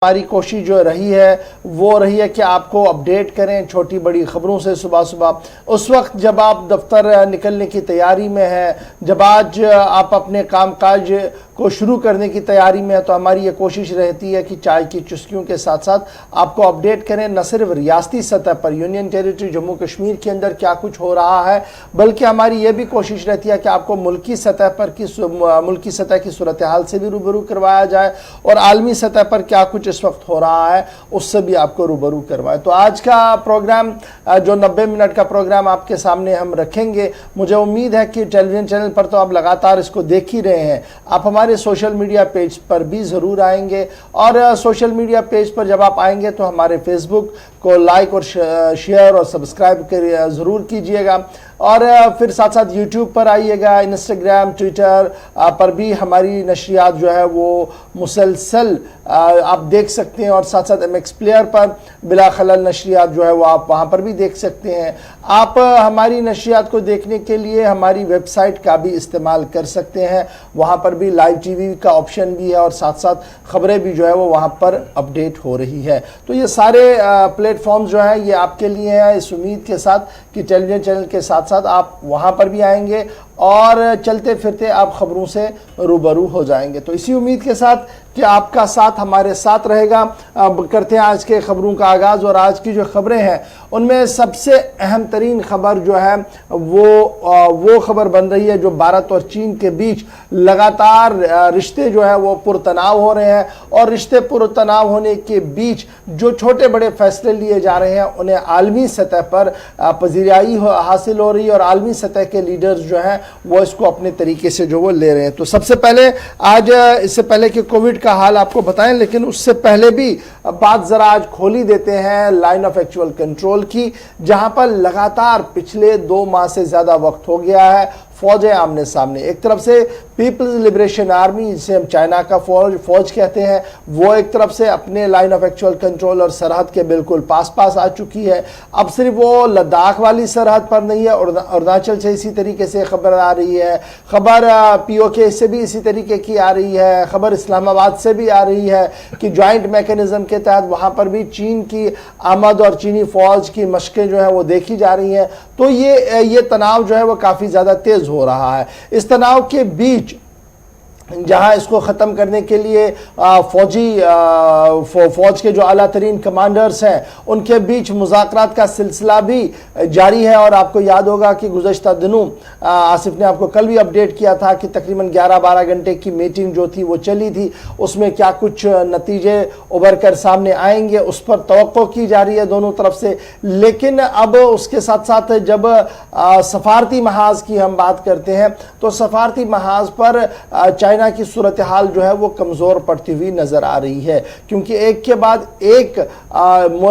हमारी कोशिश जो रही है वो रही है कि आपको अपडेट करें छोटी बड़ी ख़बरों से सुबह सुबह उस वक्त जब आप दफ्तर निकलने की तैयारी में हैं, जब आज आप अपने कामकाज को शुरू करने की तैयारी में है, तो हमारी ये कोशिश रहती है कि चाय की चुस्कियों के साथ साथ आपको अपडेट करें, न सिर्फ रियासती सतह पर यूनियन टेरिटरी जम्मू कश्मीर के अंदर क्या कुछ हो रहा है, बल्कि हमारी ये भी कोशिश रहती है कि आपको मुल्की सतह की सूरत हाल से भी रूबरू करवाया जाए और आलमी सतह पर क्या कुछ इस वक्त हो रहा है उससे भी आपको रूबरू करवाएं। तो आज का प्रोग्राम जो 90 मिनट का प्रोग्राम आपके सामने हम रखेंगे, मुझे उम्मीद है कि टेलीविजन चैनल पर तो आप लगातार इसको देख ही रहे हैं, आप हमारे सोशल मीडिया पेज पर भी ज़रूर आएंगे और सोशल मीडिया पेज पर जब आप आएंगे तो हमारे फेसबुक को लाइक और शेयर और सब्सक्राइब कर ज़रूर कीजिएगा और फिर साथ साथ यूट्यूब पर आइएगा, इंस्टाग्राम ट्विटर पर भी हमारी नशरियात जो है वो मुसलसल आप देख सकते हैं और साथ साथ MX प्लेयर पर बिला खलल नशरियात जो है वो आप वहाँ पर भी देख सकते हैं। आप हमारी नशरियात को देखने के लिए हमारी वेबसाइट का भी इस्तेमाल कर सकते हैं, वहाँ पर भी लाइव TV का ऑप्शन भी है और साथ साथ ख़बरें भी जो है वो वहाँ पर अपडेट हो रही है। तो ये सारे प्लेटफॉर्म्स जो हैं ये आपके लिए हैं, इस उम्मीद के साथ कि टेलीविजन चैनल के साथ साथ आप वहाँ पर भी आएंगे और चलते फिरते आप ख़बरों से रूबरू हो जाएंगे। तो इसी उम्मीद के साथ कि आपका साथ हमारे साथ रहेगा, करते हैं आज के ख़बरों का आगाज़। और आज की जो ख़बरें हैं उनमें सबसे अहम तरीन ख़बर जो है वो ख़बर बन रही है जो भारत और चीन के बीच लगातार रिश्ते जो है वो पुरतनाव हो रहे हैं और रिश्ते पुरतनाव होने के बीच जो छोटे बड़े फैसले लिए जा रहे हैं उन्हें आलमी सतह पर पजीराई हासिल हो रही है और आलमी सतह के लीडर्स जो हैं वो इसको अपने तरीके से जो वो ले रहे हैं। तो सबसे पहले आज इससे पहले कि कोविड का हाल आपको बताएं, लेकिन उससे पहले भी बात ज़रा आज खोली देते हैं लाइन ऑफ एक्चुअल कंट्रोल की, जहां पर लगातार पिछले 2 माह से ज़्यादा वक्त हो गया है फौजें आमने सामने। एक तरफ से पीपल्स लिबरेशन आर्मी, जिसे हम चाइना का फौज कहते हैं, वो एक तरफ से अपने लाइन ऑफ एक्चुअल कंट्रोल और सरहद के बिल्कुल पास आ चुकी है। अब सिर्फ वो लद्दाख वाली सरहद पर नहीं है, अरुणाचल से इसी तरीके से खबर आ रही है, खबर POK से भी इसी तरीके की आ रही है, खबर इस्लामाबाद से भी आ रही है कि ज्वाइंट मैकेनिज्म के तहत वहाँ पर भी चीन की आमद और चीनी फौज की मशकें जो है वो देखी जा रही हैं। तो ये तनाव जो है वो काफ़ी ज़्यादा तेज़ हो रहा है। इस तनाव के बीच जहां इसको ख़त्म करने के लिए फौज के जो आला तरीन कमांडर्स हैं उनके बीच मुज़ाकरात का सिलसिला भी जारी है। और आपको याद होगा कि गुज़श्ता दिनों आसिफ ने आपको कल भी अपडेट किया था कि तकरीबन 11-12 घंटे की मीटिंग जो थी वो चली थी, उसमें क्या कुछ नतीजे उभर कर सामने आएंगे उस पर तवक्को की जा रही है दोनों तरफ से। लेकिन अब उसके साथ साथ जब सफारती महाज की हम बात करते हैं तो सफारती महाज पर चाइना की सूरत हाल जो है वो कमज़ोर पड़ती हुई नज़र आ रही है, क्योंकि एक के बाद एक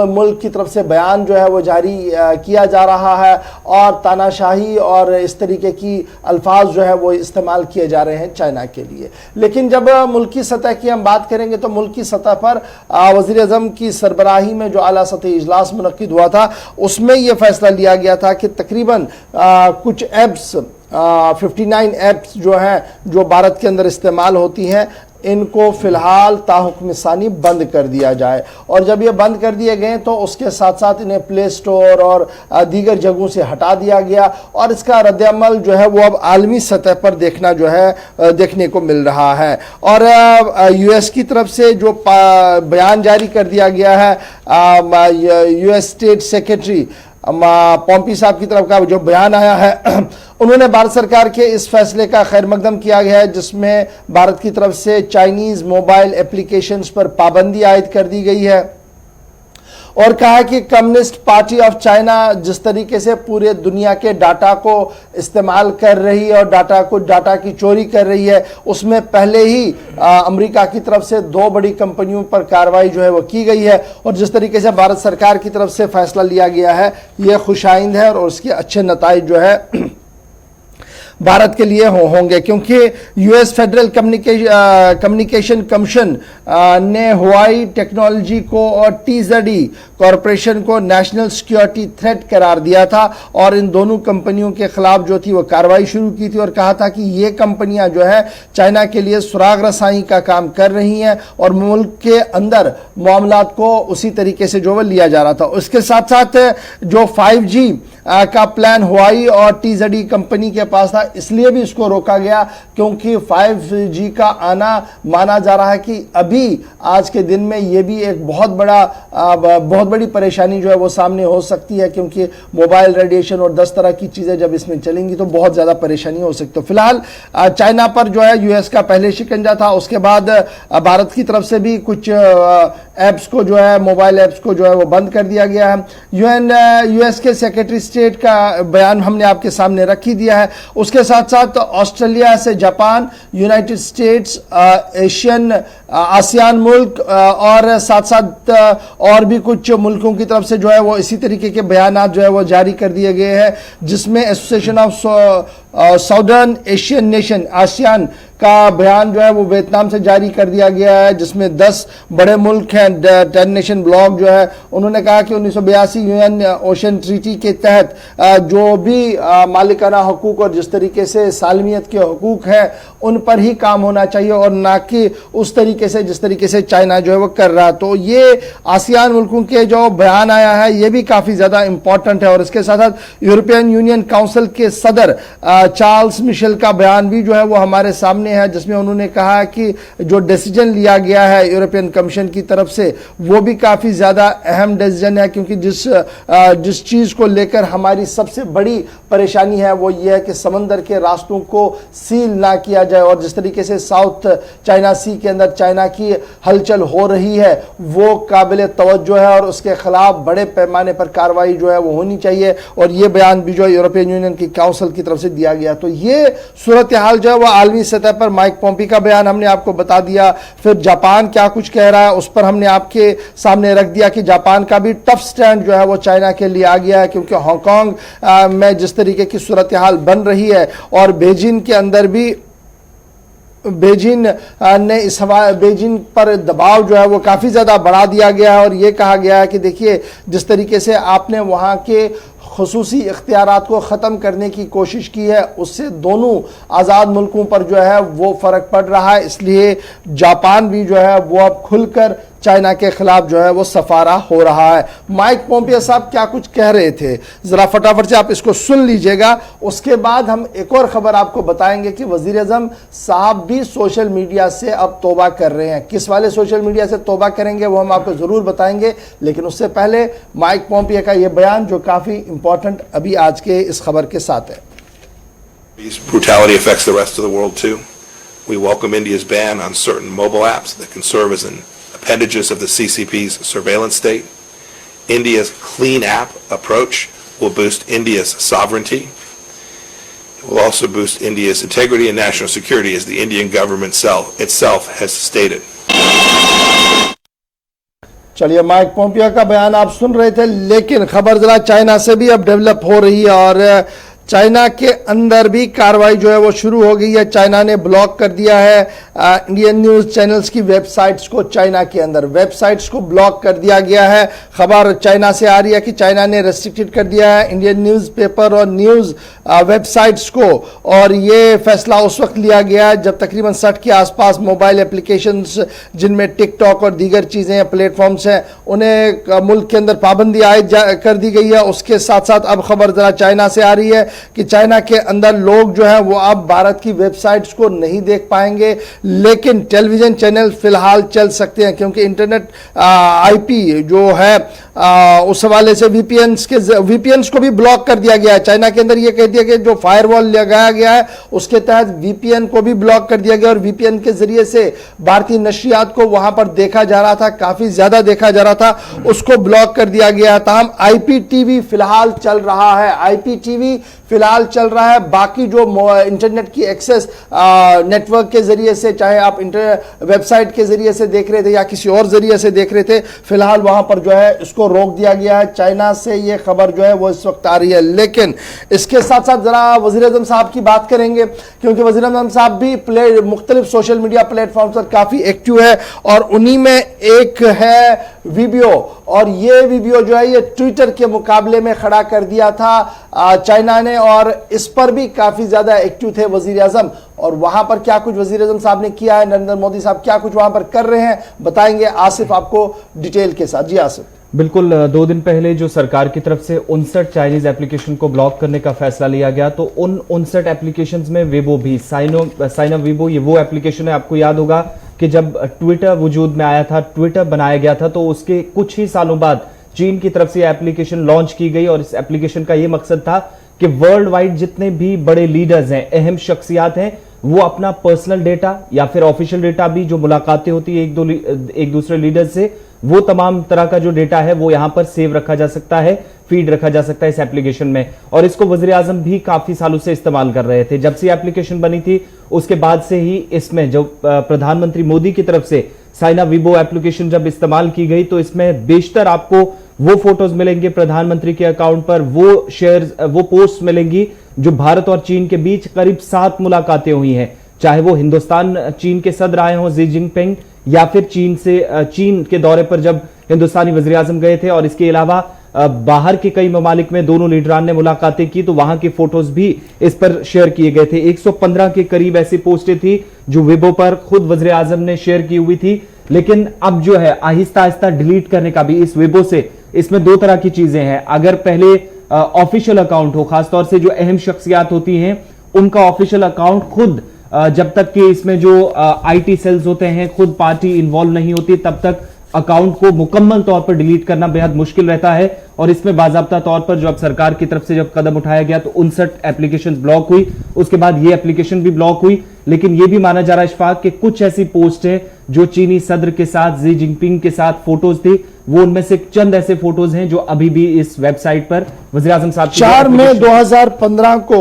मुल्क की तरफ से बयान जो है वो जारी किया जा रहा है और तानाशाही और इस तरीके की अल्फाज जो है वो इस्तेमाल किए जा रहे हैं चाइना के लिए। लेकिन जब मुल्की सतह की हम बात करेंगे तो मुल्की सतह पर वज़ीर-ए-आज़म की सरबराही में जो आला सतही इजलास मुनक्किद हुआ था उसमें यह फैसला लिया गया था कि तकरीबन कुछ ऐप्स 59 ऐप्स जो हैं जो भारत के अंदर इस्तेमाल होती हैं इनको फ़िलहाल ताहुक्म सानी बंद कर दिया जाए। और जब ये बंद कर दिए गए तो उसके साथ साथ इन्हें प्ले स्टोर और दीगर जगहों से हटा दिया गया और इसका रद्द-ए-अमल जो है वो अब आलमी सतह पर देखने को मिल रहा है। और US की तरफ से जो बयान जारी कर दिया गया है, US स्टेट सेक्रेटरी पॉम्पी साहब की तरफ का जो बयान आया है उन्होंने भारत सरकार के इस फैसले का खैर मकदम किया गया है जिसमें भारत की तरफ से चाइनीज़ मोबाइल एप्लीकेशंस पर पाबंदी आयद कर दी गई है और कहा कि कम्युनिस्ट पार्टी ऑफ चाइना जिस तरीके से पूरे दुनिया के डाटा को इस्तेमाल कर रही है और डाटा की चोरी कर रही है, उसमें पहले ही अमेरिका की तरफ से 2 बड़ी कंपनियों पर कार्रवाई जो है वो की गई है और जिस तरीके से भारत सरकार की तरफ से फैसला लिया गया है ये खुशाइंद है और उसके अच्छे नताइज जो है भारत के लिए होंगे, क्योंकि यूएस फेडरल कम्युनिकेशन कमीशन ने हुआई टेक्नोलॉजी को और टीजेडई कॉरपोरेशन को नेशनल सिक्योरिटी थ्रेट करार दिया था और इन दोनों कंपनियों के खिलाफ जो थी वो कार्रवाई शुरू की थी और कहा था कि ये कंपनियां जो है चाइना के लिए सुराग रसाई का काम कर रही हैं और मुल्क के अंदर मामलात को उसी तरीके से जो वो लिया जा रहा था। उसके साथ साथ जो 5G का प्लान हुआई और टीजेडई कंपनी के पास था, इसलिए भी इसको रोका गया क्योंकि 5G का आना माना जा रहा है कि अभी आज के दिन में ये भी एक बहुत बड़ी परेशानी जो है वो सामने हो सकती है, क्योंकि मोबाइल रेडिएशन और 10 तरह की चीजें जब इसमें चलेंगी तो बहुत ज्यादा परेशानी हो सकती है। फिलहाल चाइना पर जो है यूएस का पहले शिकंजा था, उसके बाद भारत की तरफ से भी कुछ एप्स को जो है, मोबाइल एप्स को जो है वो बंद कर दिया गया है। यूएस के सेक्रेटरी स्टेट का बयान हमने आपके सामने रख ही दिया है। उसके साथ साथ ऑस्ट्रेलिया से जापान, यूनाइटेड स्टेट्स, आसियान मुल्क और साथ साथ और भी कुछ मुल्कों की तरफ से जो है वो इसी तरीके के बयान जो है वो जारी कर दिए गए हैं, जिसमें association of southern Asian nation ASEAN का बयान जो है वो वियतनाम से जारी कर दिया गया है, जिसमें 10 बड़े मुल्क हैं, 10 नेशन ब्लॉक जो है, उन्होंने कहा कि 1982 यूएन ओशन ट्रीटी के तहत जो भी मालिकाना हकूक और जिस तरीके से सालमियत के हकूक हैं उन पर ही काम होना चाहिए और ना कि उस तरीके से जिस तरीके से चाइना जो है वो कर रहा। तो ये आसियान मुल्कों के जो बयान आया है ये भी काफी ज्यादा इंपॉर्टेंट है। और इसके साथ साथ यूरोपियन यूनियन काउंसिल के सदर चार्ल्स मिशेल का बयान भी जो है वो हमारे सामने है, जिसमें उन्होंने कहा कि जो डिसीजन लिया गया है यूरोपियन कमीशन की तरफ से वो भी काफी ज्यादा अहम डिसीजन है, क्योंकि जिस चीज को लेकर हमारी सबसे बड़ी परेशानी है वो ये है कि समंदर के रास्तों को सील ना किया जाए और जिस तरीके से साउथ चाइना सी के अंदर चाइना की हलचल हो रही है वो काबिल तवज्जो है और उसके खिलाफ बड़े पैमाने पर कार्रवाई जो है वो होनी चाहिए। और ये बयान भी जो है यूरोपियन यूनियन की काउंसिल की तरफ से दिया गया। तो ये सूरत हाल जो है वो आलमी सतह पर माइक पोम्पी का बयान हमने आपको बता दिया। फिर जापान क्या कुछ कह रहा है उस पर हमने आपके सामने रख दिया कि जापान का भी टफ स्टैंड जो है वो चाइना के लिए आ गया है, क्योंकि हांगकांग में जिस तरीके की सूरत हाल बन रही है और बेजिंग के अंदर भी बेजिंग पर दबाव जो है वो काफी ज्यादा बढ़ा दिया गया है और ये कहा गया है कि देखिए जिस तरीके से आपने वहां के खुसूसी इख्तियारात को ख़त्म करने की कोशिश की है उससे दोनों आज़ाद मुल्कों पर जो है वो फ़र्क पड़ रहा है, इसलिए जापान भी जो है वो अब खुलकर चाइना के खिलाफ जो है वो सफारा हो रहा है। माइक पोम्पियो साहब क्या कुछ कह रहे थे, जरा फटाफट से आप इसको सुन लीजिएगा। उसके बाद हम एक और खबर आपको बताएंगे कि वजीर आज़म साहब भी सोशल मीडिया से अब तौबा कर रहे हैं। किस वाले सोशल मीडिया से तौबा करेंगे वो हम आपको जरूर बताएंगे, लेकिन उससे पहले माइक पोम्पियो का यह बयान जो काफी इंपॉर्टेंट अभी आज के इस खबर के साथ है। Brutality affects the rest of the world too. We welcome India's ban on certain mobile apps that can serve as an appendages of the CCP's surveillance state. India's clean app approach will boost India's sovereignty. It will also boost India's integrity and national security, as the Indian government itself has stated. चलिए, Mike Pompeo का बयान आप सुन रहे थे, लेकिन खबर जरा China से भी अब डेवलप हो रही है और चाइना के अंदर भी कार्रवाई जो है वो शुरू हो गई है। चाइना ने ब्लॉक कर दिया है इंडियन न्यूज़ चैनल्स की वेबसाइट्स को। चाइना के अंदर वेबसाइट्स को ब्लॉक कर दिया गया है। खबर चाइना से आ रही है कि चाइना ने रेस्ट्रिक्टेड कर दिया है इंडियन न्यूज़पेपर और न्यूज़ वेबसाइट्स को, और ये फैसला उस वक्त लिया गया है जब तकरीबन 60 के आसपास मोबाइल एप्लीकेशंस जिनमें टिकटॉक और दीगर चीज़ें प्लेटफॉर्म्स हैं उन्हें मुल्क के अंदर पाबंदी आयद कर दी गई है। उसके साथ साथ अब खबर ज़रा चाइना से आ रही है कि चाइना के अंदर लोग जो हैं वो अब भारत की वेबसाइट्स को नहीं देख पाएंगे, लेकिन टेलीविजन चैनल फिलहाल चल सकते हैं, क्योंकि इंटरनेट आईपी जो है उस हवाले से वीपीएन्स को भी ब्लॉक कर दिया गया है। चाइना के अंदर ये कह दिया कि जो फायरवॉल लगाया गया है उसके तहत वीपीएन को भी ब्लॉक कर दिया गया और वीपीएन के जरिए से भारतीय नशरियात को वहां पर देखा जा रहा था, काफी ज्यादा देखा जा रहा था, उसको ब्लॉक कर दिया गया। तमाम आईपीटीवी फिलहाल चल रहा है। आईपीटीवी फिलहाल चल रहा है। बाकी जो इंटरनेट की एक्सेस नेटवर्क के जरिए से, चाहे आप वेबसाइट के जरिए से देख रहे थे या किसी और जरिए से देख रहे थे, फिलहाल वहां पर जो है इसको रोक दिया गया है। चाइना से ये खबर जो है वो इस वक्त आ रही है। लेकिन इसके साथ साथ जरा वजीर आजम साहब की बात करेंगे, क्योंकि वजीर आजम साहब भी मुख्तलिफ सोशल मीडिया प्लेटफॉर्म पर काफी एक्टिव है और उन्हीं में एक है वीडियो, और ये वीडियो जो है ये ट्विटर के मुकाबले में खड़ा कर दिया था चाइना ने, और इस पर भी काफी ज्यादा एक्टिव थे वजीर आजम। और वहां पर क्या कुछ वजीर आजम साहब ने किया है, नरेंद्र मोदी साहब क्या कुछ वहां पर कर रहे हैं, बताएंगे आसिफ आपको डिटेल के साथ। जी आसिफ। बिल्कुल, 2 दिन पहले जो सरकार की तरफ से 59 चाइनीज एप्लीकेशन को ब्लॉक करने का फैसला लिया गया, तो उन 59 एप्लीकेशंस में वेबो भी, साइना वेबो, ये वो एप्लीकेशन है, आपको याद होगा कि जब ट्विटर वजूद में आया था, ट्विटर बनाया गया था, तो उसके कुछ ही सालों बाद चीन की तरफ से एप्लीकेशन लॉन्च की गई। और इस एप्लीकेशन का यह मकसद था कि वर्ल्ड वाइड जितने भी बड़े लीडर्स हैं, अहम शख्सियात हैं, वो अपना पर्सनल डेटा या फिर ऑफिशियल डेटा भी, जो मुलाकातें होती है एक दूसरे लीडर से, वो तमाम तरह का जो डेटा है वो यहां पर सेव रखा जा सकता है, फीड रखा जा सकता है इस एप्लीकेशन में। और इसको वज़ीर आज़म भी काफी सालों से इस्तेमाल कर रहे थे। जब से एप्लीकेशन बनी थी उसके बाद से ही इसमें जो प्रधानमंत्री मोदी की तरफ से साइना वीबो एप्लीकेशन जब इस्तेमाल की गई, तो इसमें बेशतर आपको वो फोटोज मिलेंगे प्रधानमंत्री के अकाउंट पर, वो शेयर्स, वो पोस्ट मिलेंगी जो भारत और चीन के बीच करीब 7 मुलाकातें हुई हैं, चाहे वो हिंदुस्तान चीन के सदर आए हों शी जिनपिंग, या फिर चीन के दौरे पर जब हिंदुस्तानी वज़ीर आज़म गए थे, और इसके अलावा बाहर के कई ममालिक में दोनों लीडरान ने मुलाकातें की, तो वहां के फोटोज भी इस पर शेयर किए गए थे। 115 के करीब ऐसी पोस्टें थी जो वेबो पर खुद वज़ीर आज़म ने शेयर की हुई थी। लेकिन अब जो है आहिस्ता आहिस्ता डिलीट करने का भी इस वेबो से, इसमें 2 तरह की चीजें हैं। अगर पहले ऑफिशियल अकाउंट हो, खासतौर से जो अहम शख्सियात होती हैं उनका ऑफिशियल अकाउंट खुद, जब तक कि इसमें जो आईटी सेल्स होते हैं खुद पार्टी इन्वॉल्व नहीं होती, तब तक अकाउंट को मुकम्मल तौर पर डिलीट करना बेहद मुश्किल रहता है। और इसमें बाज़ाब्ता तौर पर जो अब सरकार की तरफ से जब कदम उठाया गया, तो 59 एप्लीकेशन ब्लॉक हुई, उसके बाद ये एप्लीकेशन भी ब्लॉक हुई। लेकिन यह भी माना जा रहा है इशफाक कि कुछ ऐसी पोस्ट है जो चीनी सदर के साथ, शी जिनपिंग के साथ फोटोज थी, वो उनमें से चंद ऐसे फोटोज हैं जो अभी भी इस वेबसाइट पर वज़ीर आज़म साहब 4 मई 2015 को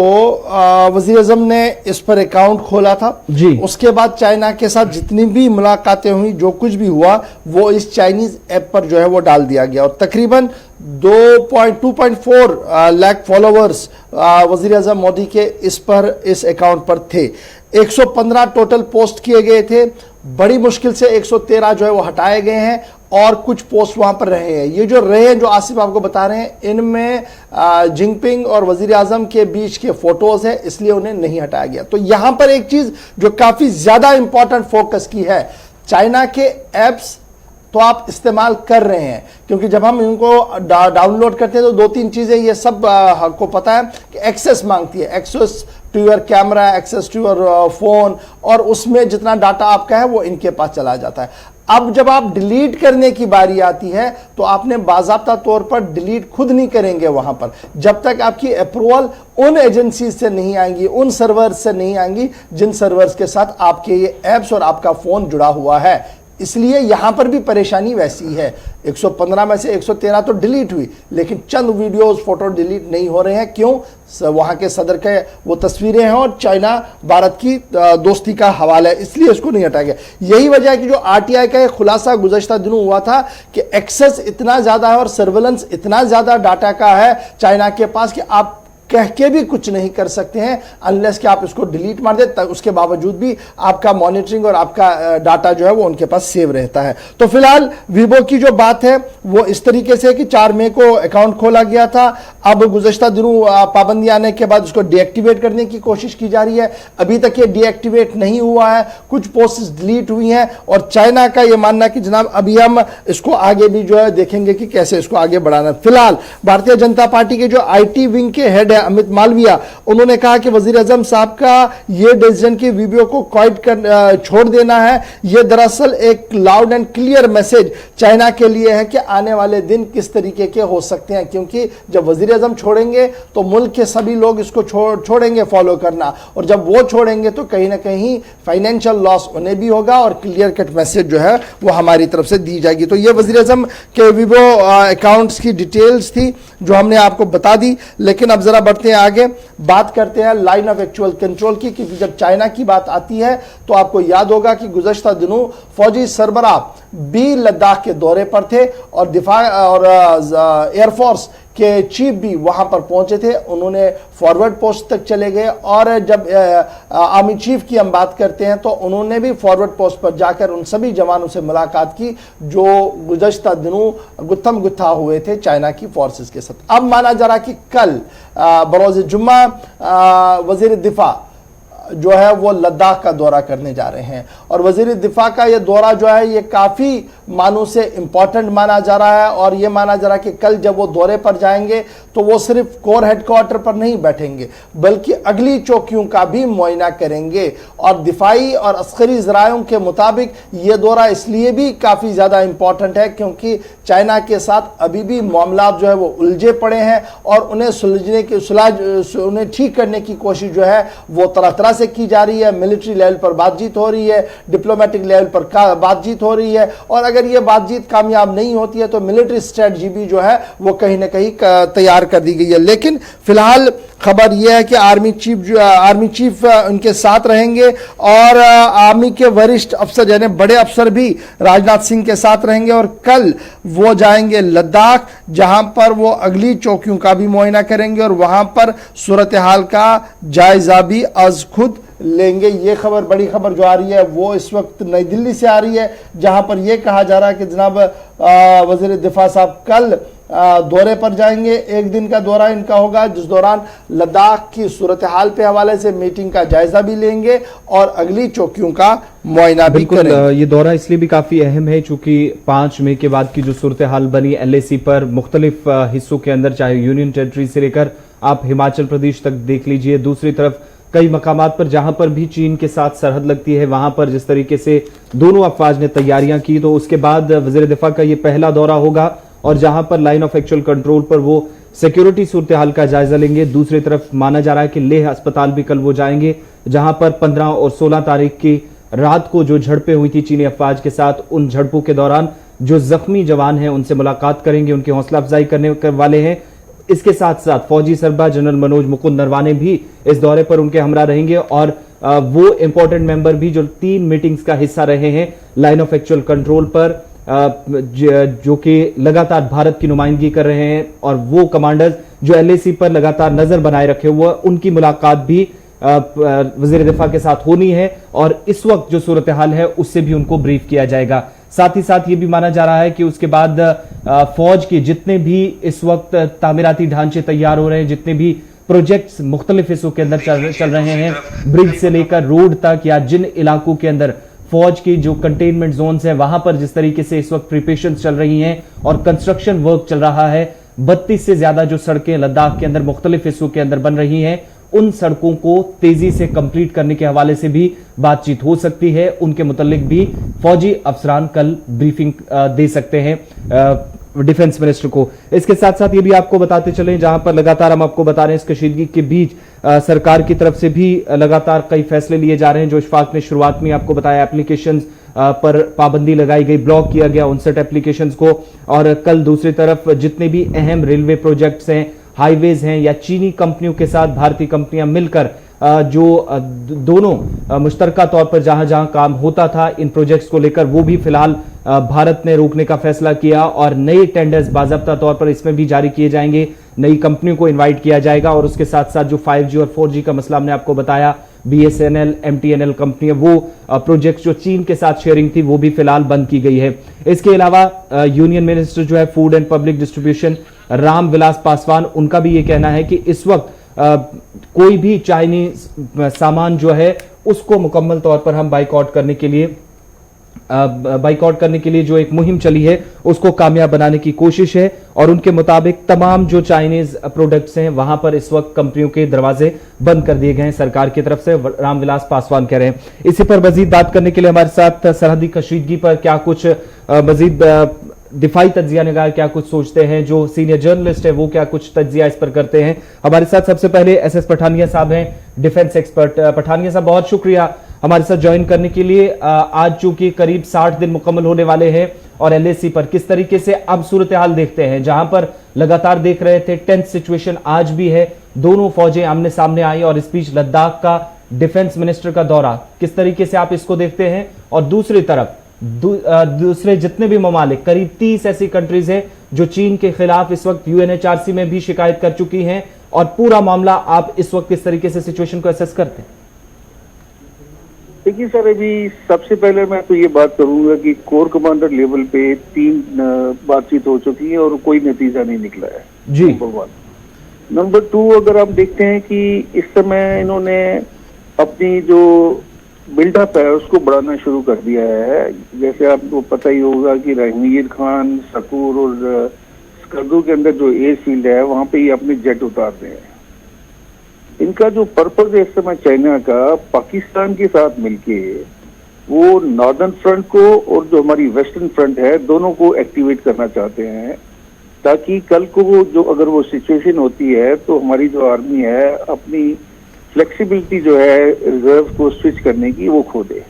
वज़ीर आज़म ने इस पर अकाउंट खोला था जी। उसके बाद चाइना के साथ जितनी भी मुलाकातें हुई, जो कुछ भी हुआ, वो इस चाइनीज ऐप पर जो है वो डाल दिया गया। और तकरीबन 2.4 लाख फॉलोवर्स वज़ीर आज़म मोदी के इस अकाउंट पर थे। 115 टोटल पोस्ट किए गए थे, बड़ी मुश्किल से 113 जो है वो हटाए गए हैं, और कुछ पोस्ट वहां पर रहे हैं। ये जो रहे हैं, जो आसिफ आपको बता रहे हैं, इनमें जिनपिंग और वजीर आजम के बीच के फोटोज है, इसलिए उन्हें नहीं हटाया गया। तो यहां पर एक चीज जो काफी ज्यादा इंपॉर्टेंट फोकस की है, चाइना के एप्स तो आप इस्तेमाल कर रहे हैं, क्योंकि जब हम इनको डाउनलोड करते हैं तो 2-3 चीजें ये सब को पता है कि एक्सेस मांगती है, access to your camera, access to your phone, और उसमें जितना डाटा आपका है वो इनके पास चला जाता है। अब जब आप डिलीट करने की बारी आती है तो आपने बाज़ाब्ता तौर पर डिलीट खुद नहीं करेंगे वहां पर, जब तक आपकी अप्रूवल उन एजेंसी से नहीं आएंगी, उन सर्वर्स से नहीं आएंगी जिन सर्वर्स के साथ आपके ये ऐप्स और आपका फोन जुड़ा हुआ है। इसलिए यहां पर भी परेशानी वैसी है। 115 में से 113 तो डिलीट हुई, लेकिन चंद वीडियोस, फोटो डिलीट नहीं हो रहे हैं। क्यों? वहां के सदर के वो तस्वीरें हैं और चाइना भारत की दोस्ती का हवाला है, इसलिए इसको नहीं हटाया गया। यही वजह है कि जो आरटीआई का एक खुलासा गुज़श्ता दिनों हुआ था कि एक्सेस इतना ज्यादा है और सर्वेलेंस इतना ज्यादा डाटा का है चाइना के पास कि आप कह के भी कुछ नहीं कर सकते हैं अनलेस कि आप इसको डिलीट मार दे, उसके बावजूद भी आपका मॉनिटरिंग और आपका डाटा जो है वो उनके पास सेव रहता है। तो फिलहाल वीवो की जो बात है वो इस तरीके से कि 4 मई को अकाउंट खोला गया था। अब गुज़श्ता दिनों पाबंदी आने के बाद उसको डीएक्टिवेट करने की कोशिश की जा रही है। अभी तक ये डीएक्टिवेट नहीं हुआ है, कुछ पोस्ट डिलीट हुई हैं, और चाइना का ये मानना कि जनाब अभी हम इसको आगे भी जो है देखेंगे कि कैसे इसको आगे बढ़ाना। फिलहाल भारतीय जनता पार्टी के जो आईटी विंग के हेड अमित मालविया, उन्होंने कहा कि वजीर आजम साहब का यह डिसीजन की वीडियो को क्वाइट कर छोड़ देना है, यह दरअसल एक loud and clear message China के लिए है कि आने वाले दिन किस तरीके के हो सकते हैं, क्योंकि जब वजीर आजम छोड़ेंगे तो मुल्क के सभी लोग इसको छोड़ेंगे फॉलो करना, और जब वो छोड़ेंगे तो कहीं ना कहीं फाइनेंशियल लॉस उन्हें भी होगा और क्लियर कट मैसेज जो है वो हमारी तरफ से दी जाएगी। तो ये वजीर आजम के वीवो अकाउंट्स की डिटेल्स थी जो हमने आपको बता दी। लेकिन अब जरा बढ़ते हैं आगे, बात करते हैं लाइन ऑफ एक्चुअल कंट्रोल की, क्योंकि जब चाइना की बात आती है तो आपको याद होगा कि गुज़श्ता दिनों फौजी सरबराह भी लद्दाख के दौरे पर थे और दिफा और एयरफोर्स के चीफ भी वहां पर पहुंचे थे। उन्होंने फॉरवर्ड पोस्ट तक चले गए और जब आर्मी चीफ की हम बात करते हैं तो उन्होंने भी फॉरवर्ड पोस्ट पर जाकर उन सभी जवानों से मुलाकात की जो गुज़श्ता दिनों गुत्थम गुत्था हुए थे चाइना की फोर्सेस के साथ। अब माना जा रहा कि कल बरोज़ जुम्मा वज़ीर दिफा जो है वो लद्दाख का दौरा करने जा रहे हैं और वज़ीर दिफा का ये दौरा जो है ये काफ़ी मानों से इम्पॉर्टेंट माना जा रहा है और ये माना जा रहा है कि कल जब वो दौरे पर जाएंगे तो वो सिर्फ कोर हेडक्वार्टर पर नहीं बैठेंगे बल्कि अगली चौकियों का भी मुआयना करेंगे। और दिफाई और अस्करी ज़रायों के मुताबिक ये दौरा इसलिए भी काफ़ी ज़्यादा इम्पॉर्टेंट है क्योंकि चाइना के साथ अभी भी मामला जो है वो उलझे पड़े हैं और उन्हें सुलझने की उन्हें ठीक करने की कोशिश जो है वो तरह तरह से की जा रही है। मिलिट्री लेवल पर बातचीत हो रही है, डिप्लोमेटिक लेवल पर बातचीत हो रही है और अगर ये बातचीत कामयाब नहीं होती है तो मिलिट्री स्ट्रेटजी भी जो है वो कहीं ना कहीं तैयार कर दी गई है। लेकिन फिलहाल खबर यह है कि आर्मी चीफ उनके साथ रहेंगे और आर्मी के वरिष्ठ अफसर यानी बड़े अफसर भी राजनाथ सिंह के साथ रहेंगे और कल वो जाएंगे लद्दाख जहां पर वो अगली चौकियों का भी मुआयना करेंगे और वहां पर सूरत हाल का जायजा भी आज खुद लेंगे। ये खबर, बड़ी खबर जो आ रही है वो इस वक्त नई दिल्ली से आ रही है जहां पर यह कहा जा रहा है कि जनाब वज़ीर दिफा साहब कल दौरे पर जाएंगे। एक दिन का दौरा इनका होगा जिस दौरान लद्दाख की सूरत हाल पे हवाले से मीटिंग का जायजा भी लेंगे और अगली चौकियों का मुआयना भी करेंगे। ये दौरा इसलिए भी काफी अहम है चूंकि 5 मई के बाद की जो सूरत हाल बनी LAC पर मुख्तलिफ हिस्सों के अंदर, चाहे यूनियन टेरिटरी से लेकर आप हिमाचल प्रदेश तक देख लीजिए, दूसरी तरफ कई मकामात पर जहां पर भी चीन के साथ सरहद लगती है वहां पर जिस तरीके से दोनों अफवाज ने तैयारियां की, तो उसके बाद वज़ीर दिफा का ये पहला दौरा होगा और जहां पर लाइन ऑफ एक्चुअल कंट्रोल पर वो सिक्योरिटी सूरत हाल का जायजा लेंगे। दूसरी तरफ माना जा रहा है कि लेह अस्पताल भी कल वो जाएंगे जहां पर 15 और 16 तारीख की रात को जो झड़पें हुई थी चीनी अफवाज के साथ, उन झड़पों के दौरान जो जख्मी जवान हैं उनसे मुलाकात करेंगे, उनकी हौसला अफजाई करने वाले हैं। इसके साथ साथ फौजी सरबराह जनरल मनोज मुकुंद नरवाने भी इस दौरे पर उनके हमरा रहेंगे और वो इंपॉर्टेंट मेंबर भी जो 3 मीटिंग्स का हिस्सा रहे हैं लाइन ऑफ एक्चुअल कंट्रोल पर, जो कि लगातार भारत की नुमाइंदगी कर रहे हैं और वो कमांडर्स जो LAC पर लगातार नजर बनाए रखे हुए, उनकी मुलाकात भी वज़ीर दिफा के साथ होनी है और इस वक्त जो सूरत हाल है उससे भी उनको ब्रीफ किया जाएगा। साथ ही साथ ये भी माना जा रहा है कि उसके बाद फौज के जितने भी इस वक्त तामीराती ढांचे तैयार हो रहे हैं, जितने भी प्रोजेक्ट्स मुख्तलिफ हिस्सों के अंदर चल रहे हैं, ब्रिज से लेकर रोड तक, या जिन इलाकों के अंदर फौज की जो कंटेनमेंट जोन्स हैं वहां पर जिस तरीके से इस वक्त प्रिपरेशंस चल रही हैं और कंस्ट्रक्शन वर्क चल रहा है, 32 से ज्यादा जो सड़कें लद्दाख के अंदर मुख्तलिफ हिस्सों के अंदर बन रही हैं, उन सड़कों को तेजी से कंप्लीट करने के हवाले से भी बातचीत हो सकती है। उनके मुतल्लिक भी फौजी अफसरान कल ब्रीफिंग दे सकते हैं डिफेंस मिनिस्टर को। इसके साथ साथ ये भी आपको बताते चलें, जहां पर लगातार हम आपको बता रहे हैं इस कशीदगी के बीच सरकार की तरफ से भी लगातार कई फैसले लिए जा रहे हैं। जो इशफाक ने शुरुआत में आपको बताया, एप्लीकेशंस पर पाबंदी लगाई गई, ब्लॉक किया गया 59 एप्लीकेशंस को। और कल दूसरी तरफ जितने भी अहम रेलवे प्रोजेक्ट्स हैं, हाईवेज हैं, या चीनी कंपनियों के साथ भारतीय कंपनियां मिलकर जो दोनों मुश्तरका तौर पर जहां जहां काम होता था इन प्रोजेक्ट्स को लेकर, वो भी फिलहाल भारत ने रोकने का फैसला किया और नए टेंडर्स बाज़ाब्ता तौर पर इसमें भी जारी किए जाएंगे। नई कंपनियों को इनवाइट किया जाएगा और उसके साथ साथ जो 5G और 4G का मसला हमने आपको बताया, BSNL, MTNL कंपनियां, वो प्रोजेक्ट जो चीन के साथ शेयरिंग थी वो भी फिलहाल बंद की गई है। इसके अलावा यूनियन मिनिस्टर जो है food and public distribution Ram Vilas Paswan, उनका भी ये कहना है कि इस वक्त कोई भी चाइनीज सामान जो है उसको मुकम्मल तौर पर हम बाइकआउट करने के लिए जो एक मुहिम चली है उसको कामयाब बनाने की कोशिश है। और उनके मुताबिक तमाम जो चाइनीज प्रोडक्ट्स हैं वहां पर इस वक्त कंपनियों के दरवाजे बंद कर दिए गए हैं सरकार की तरफ से, रामविलास पासवान कह रहे हैं। इसी पर मजीद बात करने के लिए हमारे साथ सरहदी कशीदगी पर क्या कुछ मजीद दिफाई तज्जिया निगार क्या कुछ सोचते हैं, जो सीनियर जर्नलिस्ट है वो क्या कुछ तज्जिया इस पर करते हैं। हमारे साथ सबसे पहले SS पठानिया साहब हैं, डिफेंस एक्सपर्ट। पठानिया साहब, बहुत शुक्रिया हमारे साथ ज्वाइन करने के लिए। आज चूंकि करीब 60 दिन मुकम्मल होने वाले हैं और LAC पर, किस तरीके से अब सूरत हाल देखते हैं, जहां पर लगातार देख रहे थे टेंस सिचुएशन आज भी है, दोनों फौजें आमने सामने आई और इस बीच लद्दाख का डिफेंस मिनिस्टर का दौरा, किस तरीके से आप इसको देखते हैं? और दूसरी तरफ दूसरे जितने भी ममालिक, करीब 30 ऐसी कंट्रीज हैं जो चीन के खिलाफ इस वक्त UNHRC में भी शिकायत कर चुकी हैं, और पूरा मामला आप इस वक्त किस तरीके से सिचुएशन को असेस करते हैं? देखिए सर, अभी सबसे पहले मैं तो ये बात करूंगा कि कोर कमांडर लेवल पे 3 बातचीत हो चुकी है और कोई नतीजा नहीं निकला है जी। नंबर 1। नंबर 2, अगर आप देखते हैं कि इस समय इन्होंने अपनी जो बिल्डअप है उसको बढ़ाना शुरू कर दिया है। जैसे आपको पता ही होगा कि रणवीर खान, सकूर और स्कर्दू के अंदर जो एयर फील्ड है वहां पे ये अपने जेट उतार रहे हैं। इनका जो पर्पज है इस समय चाइना का, पाकिस्तान के साथ मिलके वो नॉर्दर्न फ्रंट को और जो हमारी वेस्टर्न फ्रंट है दोनों को एक्टिवेट करना चाहते हैं, ताकि कल को जो अगर वो सिचुएशन होती है तो हमारी जो आर्मी है अपनी फ्लेक्सिबिलिटी जो है रिजर्व को स्विच करने की वो खो दे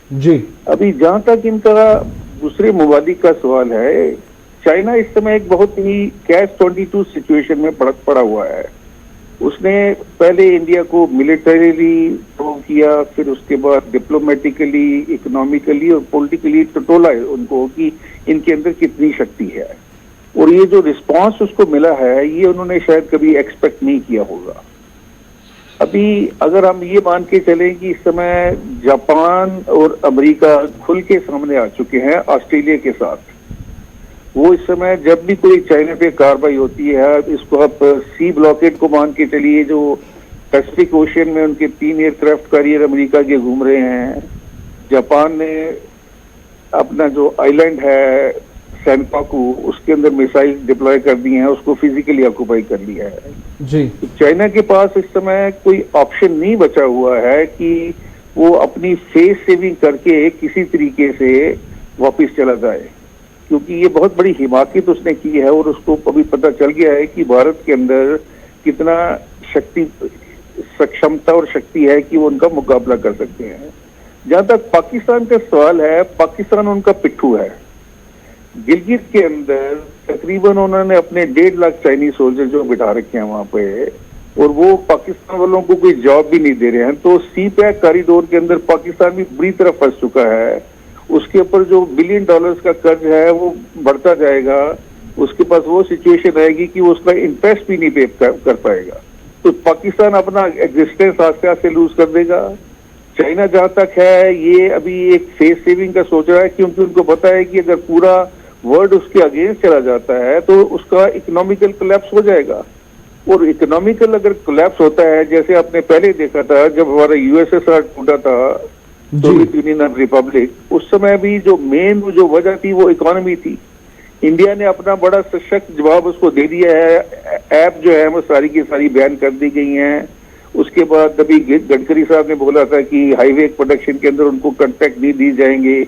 जी। अभी जहां तक इनका दूसरे मवालिक का सवाल है, चाइना इस समय एक बहुत ही कैच 22 सिचुएशन में पड़ा हुआ है। उसने पहले इंडिया को मिलिटरीली प्रूव किया, फिर उसके बाद डिप्लोमेटिकली, इकोनॉमिकली और पॉलिटिकली टटोला उनको कि इनके अंदर कितनी शक्ति है, और ये जो रिस्पांस उसको मिला है ये उन्होंने शायद कभी एक्सपेक्ट नहीं किया होगा। अभी अगर हम ये मान के चलें कि इस समय जापान और अमेरिका खुल के सामने आ चुके हैं ऑस्ट्रेलिया के साथ, वो इस समय जब भी कोई चाइना पे कार्रवाई होती है, इसको आप सी ब्लॉकेट को मान के चलिए, जो पैसिफिक ओशियन में उनके 3 एयरक्राफ्ट कैरियर अमेरिका के घूम रहे हैं। जापान ने अपना जो आइलैंड है सेनकाकू, उसके अंदर मिसाइल डिप्लॉय कर दिए हैं, उसको फिजिकली ऑक्यूपाई कर लिया है जी। तो चाइना के पास इस समय कोई ऑप्शन नहीं बचा हुआ है कि वो अपनी फेस सेविंग करके किसी तरीके से वापस चला जाए, क्योंकि ये बहुत बड़ी हिमाकत उसने की है और उसको अभी पता चल गया है कि भारत के अंदर कितना सक्षमता और शक्ति है कि वो उनका मुकाबला कर सकते हैं। जहां तक पाकिस्तान का सवाल है, पाकिस्तान उनका पिट्ठू है। गिलगित के अंदर तकरीबन उन्होंने अपने 1.5 लाख चाइनीज सोल्जर जो बिठा रखे हैं वहां पे, और वो पाकिस्तान वालों को कोई जॉब भी नहीं दे रहे हैं। तो सी पैक कॉरिडोर के अंदर पाकिस्तान भी बुरी तरह फंस चुका है। उसके ऊपर जो $1 बिलियन का कर्ज है वो बढ़ता जाएगा, उसके पास वो सिचुएशन आएगी कि वो उसका इंटरेस्ट भी नहीं पे कर पाएगा। तो पाकिस्तान अपना एग्जिस्टेंस आस्ते आस्ते लूज कर देगा। चाइना जहां तक है ये अभी एक फेस सेविंग का सोच रहा है, क्योंकि उनको पता है कि अगर पूरा वर्ल्ड उसके अगेंस्ट चला जाता है तो उसका इकोनॉमिकल कोलैप्स हो जाएगा। और इकोनॉमिकल अगर कोलैप्स होता है, जैसे आपने पहले देखा था जब हमारा USSR टूटा था, सोवियत यूनियन रिपब्लिक, उस समय भी जो मेन जो वजह थी वो इकोनॉमी थी। इंडिया ने अपना बड़ा सशक्त जवाब उसको दे दिया है। ऐप जो है वो सारी की सारी बैन कर दी गई हैं। उसके बाद अभी गडकरी साहब ने बोला था कि हाईवे प्रोडक्शन के अंदर उनको कॉन्ट्रैक्ट नहीं दी जाएंगे।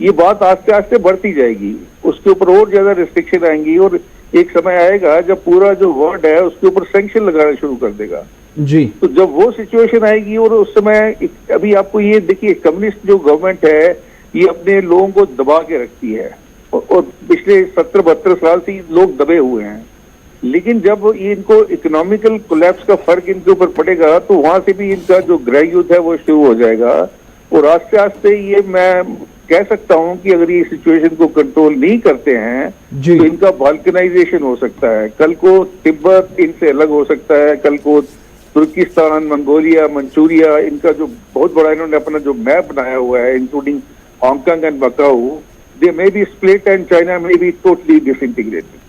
ये बात आस्ते आस्ते बढ़ती जाएगी, उसके ऊपर और ज्यादा रिस्ट्रिक्शन आएंगी, और एक समय आएगा जब पूरा जो वर्ल्ड है उसके ऊपर सैंक्शन लगाना शुरू कर देगा जी। तो जब वो सिचुएशन आएगी, और उस समय अभी आपको ये देखिए, कम्युनिस्ट जो गवर्नमेंट है ये अपने लोगों को दबा के रखती है, और पिछले 70-72 साल से लोग दबे हुए हैं। लेकिन जब ये इनको इकोनॉमिकल कोलैप्स का फर्क इनके ऊपर पड़ेगा तो वहां से भी इनका जो गृह युद्ध है वो शुरू हो जाएगा। और आस्ते आस्ते ये मैं कह सकता हूं कि अगर ये सिचुएशन को कंट्रोल नहीं करते हैं तो इनका बाल्कनाइजेशन हो सकता है। कल को तिब्बत इनसे अलग हो सकता है, कल को तुर्किस्तान, मंगोलिया, मंचूरिया, इनका जो बहुत बड़ा इन्होंने अपना जो मैप बनाया हुआ है including Hong Kong and Macau, they may be split and China may be totally disintegrated.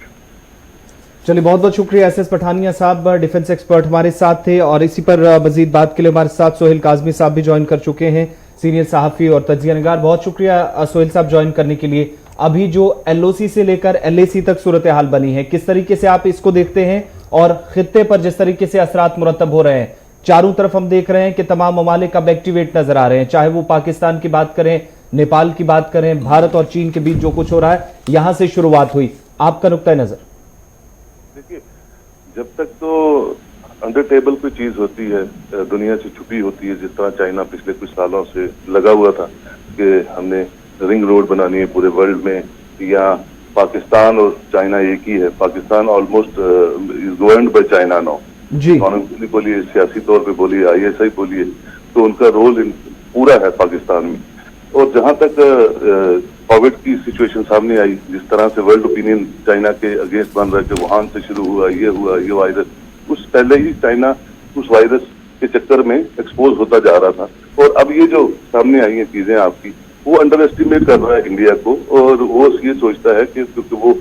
चलिए, बहुत बहुत शुक्रिया एसएस पठानिया साहब, डिफेंस एक्सपर्ट हमारे साथ थे। और इसी पर मजीद बात के लिए हमारे साथ सोहेल काजमी साहब भी ज्वाइन कर चुके हैं, सीनियर सहाफी और तज्जिया निगार। बहुत शुक्रिया सोहेल साहब ज्वाइन करने के लिए। अभी जो LOC से लेकर LAC तक सूरत हाल बनी है, किस तरीके से आप इसको देखते हैं, और खित्ते पर जिस तरीके से असरात मुरतब हो रहे हैं, चारों तरफ हम देख रहे हैं कि तमाम ममालिक अब एक्टिवेट नजर आ रहे हैं, चाहे वो पाकिस्तान की बात करें, नेपाल की बात करें, भारत और चीन के बीच जो कुछ हो रहा है, यहां से शुरुआत हुई। आपका नुक्ता नजर? देखिए, जब तक तो अंडर टेबल कोई चीज होती है, दुनिया से छुपी होती है, जिस तरह चाइना पिछले कुछ सालों से लगा हुआ था कि हमने रिंग रोड बनानी है पूरे वर्ल्ड में, या पाकिस्तान और चाइना एक ही है। Pakistan almost is governed by China now, जी इकोनॉमिकली बोलिए, सियासी तौर पे बोलिए, ISI बोलिए, तो उनका रोल पूरा है पाकिस्तान में। और जहां तक कोविड की सिचुएशन सामने आई, जिस तरह से वर्ल्ड ओपिनियन चाइना के अगेंस्ट बन रहा है कि वुहान से शुरू हुआ ये वायरस, उस पहले ही चाइना उस वायरस के चक्कर में एक्सपोज होता जा रहा था। और अब ये जो सामने आई हैं चीजें आपकी, वो अंडर एस्टिमेट कर रहा है इंडिया को, और वो ये सोचता है कि क्योंकि वो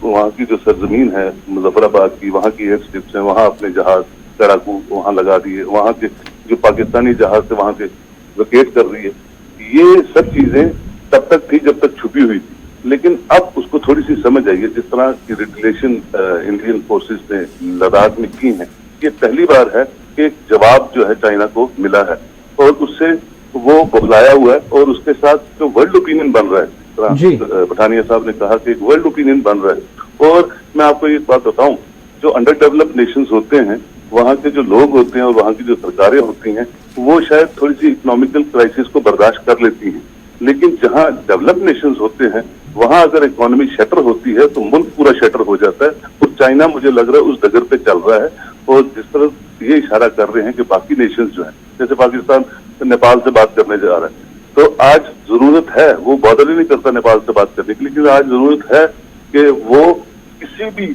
वहाँ की जो सरजमीन है मुजफ्फराबाद की, वहाँ की एयर स्ट्रिप्स हैं, वहाँ अपने जहाज लड़ाकू वहाँ लगा दिए, वहाँ के जो पाकिस्तानी जहाज से वहाँ से वेकेट कर रही है। ये सब चीजें तब तक थी जब तक छुपी हुई थी, लेकिन अब उसको थोड़ी सी समझ आई है। जिस तरह की रिटेलिएशन इंडियन फोर्सेस ने लद्दाख में की है, ये पहली बार है कि एक जवाब जो है चाइना को मिला है, और उससे वो बदलाया हुआ है, और उसके साथ जो वर्ल्ड ओपिनियन बन रहा है, पठानिया साहब ने कहा कि एक वर्ल्ड ओपिनियन बन रहा है। और मैं आपको एक बात बताऊं, जो अंडर डेवलप्ड नेशंस होते हैं, वहाँ के जो लोग होते हैं और वहाँ की जो सरकारें होती हैं, वो शायद थोड़ी सी इकोनॉमिकल क्राइसिस को बर्दाश्त कर लेती हैं, लेकिन जहाँ डेवलप्ड नेशंस होते हैं, वहाँ अगर इकोनॉमी शटर होती है तो मुल्क पूरा शटर हो जाता है। और चाइना मुझे लग रहा है उस डगर पे चल रहा है, और जिस तरह ये इशारा कर रहे हैं कि बाकी नेशंस जो है, जैसे पाकिस्तान नेपाल से बात करने जा रहा है, तो आज जरूरत है, वो बॉर्डर ही नहीं करता नेपाल से बात करने की, लेकिन आज जरूरत है कि वो किसी भी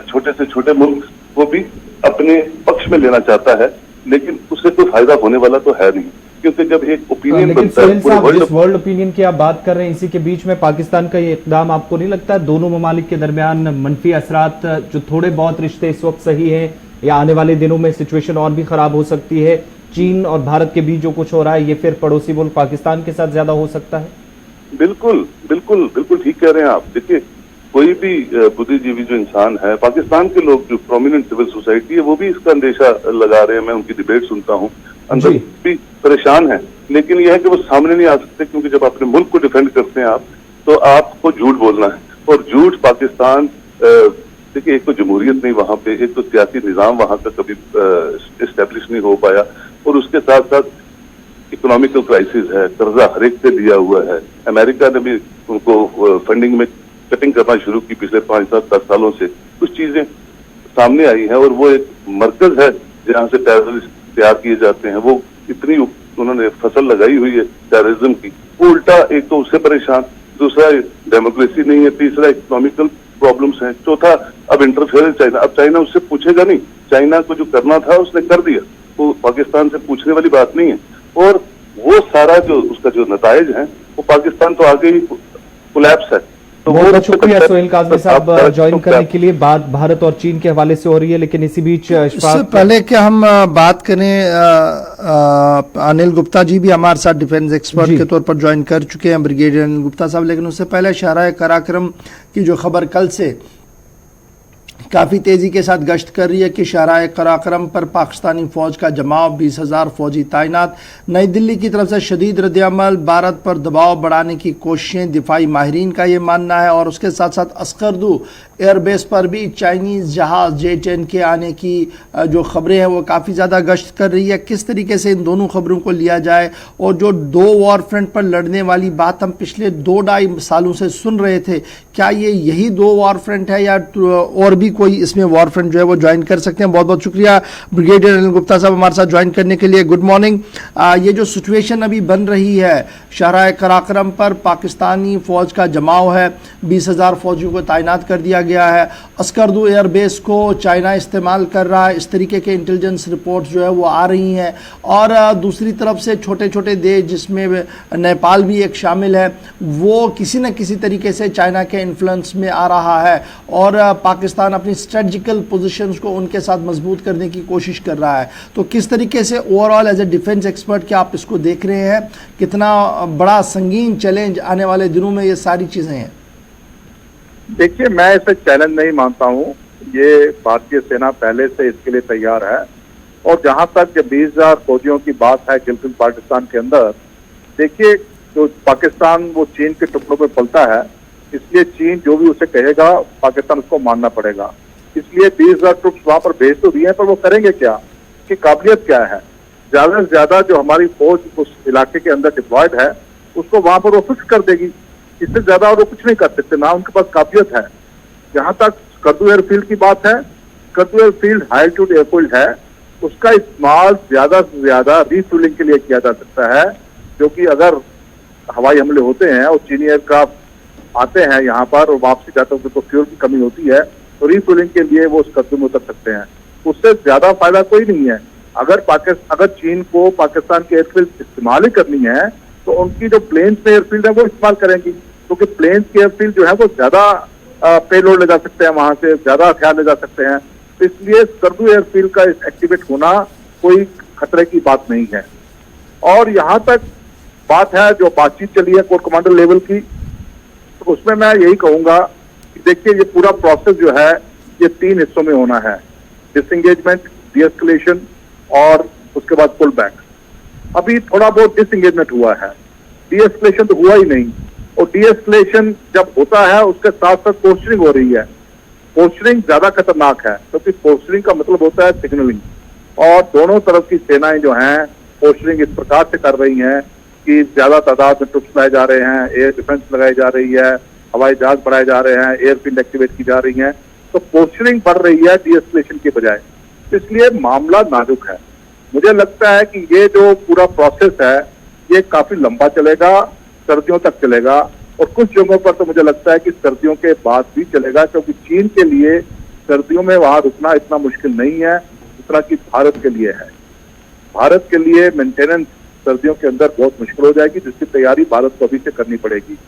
छोटे से छोटे मुल्क को भी अपने पक्ष में लेना चाहता है, लेकिन उससे कोई फायदा होने वाला तो है नहीं, क्योंकि जब एक ओपिनियन बनता है, वर्ल्ड ओपिनियन की आप बात कर रहे हैं, इसी के बीच में पाकिस्तान का ये इकदाम आपको नहीं लगता है दोनों ममालिक के दरमियान मनफी असरात, जो थोड़े बहुत रिश्ते इस वक्त सही है, या आने वाले दिनों में सिचुएशन और भी खराब हो सकती है? चीन और भारत के बीच जो कुछ हो रहा है, ये फिर पड़ोसी मुल्क पाकिस्तान के साथ ज्यादा हो सकता है? बिल्कुल बिल्कुल बिल्कुल ठीक कह रहे हैं आप। देखिए, कोई भी बुद्धिजीवी जो इंसान है, पाकिस्तान के लोग जो प्रोमिनेंट सिविल सोसाइटी है, वो भी इसका अंदेशा लगा रहे हैं। मैं उनकी डिबेट सुनता हूँ, अंदर भी परेशान है, लेकिन यह है कि वो सामने नहीं आ सकते, क्योंकि जब अपने मुल्क को डिफेंड करते हैं आप, तो आपको झूठ बोलना है। और झूठ पाकिस्तान, देखिए, एक तो जमहूरियत नहीं वहां पे, एक तो सियासी निजाम वहां का कभी एस्टेब्लिश नहीं हो पाया, और उसके साथ साथ इकोनॉमिकल क्राइसिस है, कर्जा हर एक से लिया हुआ है। अमेरिका ने भी उनको फंडिंग में कटिंग करना शुरू की पिछले 5-7-10 सालों से। कुछ चीजें सामने आई हैं, और वो एक मरकज है जहां से टेररिस्ट तैयार किए जाते हैं। वो इतनी उन्होंने फसल लगाई हुई है टेररिज्म की, वो उल्टा एक तो उससे परेशान, दूसरा डेमोक्रेसी नहीं है, तीसरा इकोनॉमिकल प्रॉब्लम्स हैं, चौथा अब इंटरफेरेंस चाइना। अब चाइना उससे पूछेगा नहीं, चाइना को जो करना था उसने कर दिया, वो पाकिस्तान से पूछने वाली बात नहीं है। और वो सारा जो उसका जो नताइज है, वो पाकिस्तान तो आगे ही कोलैप्स है। तो बहुत शुक्रिया सोहेल काज़मी साहब ज्वाइन करने के लिए। बात भारत और चीन के हवाले से हो रही है, लेकिन इसी बीच इससे पहले कि हम बात करें, अनिल गुप्ता जी भी हमारे साथ डिफेंस एक्सपर्ट के तौर पर ज्वाइन कर चुके हैं, ब्रिगेडियर अनिल गुप्ता साहब। लेकिन उससे पहले शहराए कराक्रम की जो खबर कल से काफ़ी तेज़ी के साथ गश्त कर रही है कि शहराए कराक्रम पर पाकिस्तानी फ़ौज का जमाव, 20,000 फ़ौजी तैनात। नई दिल्ली की तरफ से शदीद रद्द-ए-अमल, भारत पर दबाव बढ़ाने की कोशिशें, दिफाई माहिरीन का ये मानना है। और उसके साथ साथ अस्करदू एयरबेस पर भी चाइनीज़ जहाज़ J-10 के आने की जो खबरें हैं वो काफ़ी ज़्यादा गश्त कर रही है। किस तरीके से इन दोनों खबरों को लिया जाए, और जो दो वॉर फ्रंट पर लड़ने वाली बात हम पिछले 2-2.5 सालों से सुन रहे थे, क्या ये यही दो वॉर फ्रंट है, या और भी कोई इसमें वॉर फ्रंट जो है वो ज्वाइन कर सकते हैं? बहुत बहुत शुक्रिया ब्रिगेडियर अनिल गुप्ता साहब हमारे साथ ज्वाइन करने के लिए। Good morning. ये जो सिचुएशन अभी बन रही है शहराए कराक्रम पर, पाकिस्तानी फ़ौज का जमाव है, 20,000 फ़ौजियों को तैनात कर दिया गया है, अस्करदू एयरबेस को चाइना इस्तेमाल कर रहा है, इस तरीके के इंटेलिजेंस रिपोर्ट्स जो है वो आ रही हैं। और दूसरी तरफ से छोटे छोटे देश, जिसमें नेपाल भी एक शामिल है, वो किसी न किसी तरीके से चाइना के इन्फ्लुएंस में आ रहा है, और पाकिस्तान अपनी स्ट्रेटजिकल पोजीशंस को उनके साथ मजबूत करने की कोशिश कर रहा है। तो किस तरीके से overall as a defence expert क्या आप इसको देख रहे हैं? कितना बड़ा संगीन चैलेंज आने वाले दिनों में ये सारी चीजें हैं? देखिए, मैं इसे चैलेंज नहीं मानता हूँ। ये भारतीय सेना पहले से इसके लिए तैयार है। और जहां तक 20,000 फौजियों की बात है गिलगित बाल्टिस्तान के अंदर, देखिए, जो पाकिस्तान वो चीन के टुकड़ों पे पलता है, इसलिए चीन जो भी उसे कहेगा पाकिस्तान उसको मानना पड़ेगा। इसलिए 20,000 ट्रुप्स वहां पर भेज तो दिए हैं, पर वो करेंगे क्या, कि काबिलियत क्या है? ज्यादा से ज्यादा जो हमारी फौज उस इलाके के अंदर डिप्लॉयड है, उसको वहां पर वो फिक्स कर देगी। इससे ज्यादा और वो कुछ नहीं कर सकते, ना उनके पास काबिलियत है। जहां तक स्कर्दू एयरफील्ड की बात है, Skardu airfield high altitude airfield है, उसका इस्तेमाल ज्यादा से ज्यादा रिफ्यूलिंग के लिए किया जा सकता है, क्योंकि अगर हवाई हमले होते हैं और चीनी एयरक्राफ्ट आते हैं यहाँ पर और वापसी जाते हैं तो फ्यूल की कमी होती है, तो रिफ्यूलिंग के लिए वो स्कर्दू में उतर सकते हैं। उससे ज्यादा फायदा कोई नहीं है। अगर चीन को पाकिस्तान की एयरफील्ड इस्तेमाल ही करनी है तो उनकी जो प्लेन्स में एयरफील्ड है वो इस्तेमाल करेंगी, क्योंकि प्लेन्स की एयरफील्ड जो है वो ज्यादा पेलोड ले जा सकते हैं, वहां से ज्यादा हथियार ले जा सकते हैं। तो इसलिए स्कर्दू एयरफील्ड का एक्टिवेट होना कोई खतरे की बात नहीं है। और यहाँ तक बात है जो बातचीत चली है कोर कमांडर लेवल की, तो उसमें मैं यही कहूंगा कि देखिए ये पूरा प्रोसेस जो है ये 3 हिस्सों में होना है, डिसएंगेजमेंट, डीएस्केलेशन और उसके बाद पुल बैक। अभी थोड़ा बहुत डिसएंगेजमेंट हुआ है, डीएस्केलेशन तो हुआ ही नहीं। और डीएस्केलेशन जब होता है उसके साथ साथ पोस्टरिंग हो रही है। पोस्टरिंग ज्यादा खतरनाक है, क्योंकि पोस्टरिंग का मतलब होता है सिग्नलिंग, और दोनों तरफ की सेनाएं जो हैं पोस्टरिंग इस प्रकार से कर रही हैं कि ज्यादा तादाद में ट्रुप्स लाए जा रहे हैं, एयर डिफेंस लगाई जा रही है, हवाई जहाज बढ़ाए जा रहे हैं, एयरफील्ड एक्टिवेट की जा रही है, तो पोस्टरिंग बढ़ रही है डीएस्केलेशन के बजाय। इसलिए मामला नाजुक है। मुझे लगता है कि ये जो पूरा प्रोसेस है ये काफी लंबा चलेगा, सर्दियों तक चलेगा, और कुछ जगहों पर तो मुझे लगता है कि सर्दियों के बाद भी चलेगा, क्योंकि चीन के लिए सर्दियों में वहां रुकना इतना मुश्किल नहीं है जितना कि भारत के लिए है। भारत के लिए मेंटेनेंस सर्दियों के अंदर बहुत मुश्किल हो जाएगी, जिसकी तैयारी भारत को अभी से करनी पड़ेगी।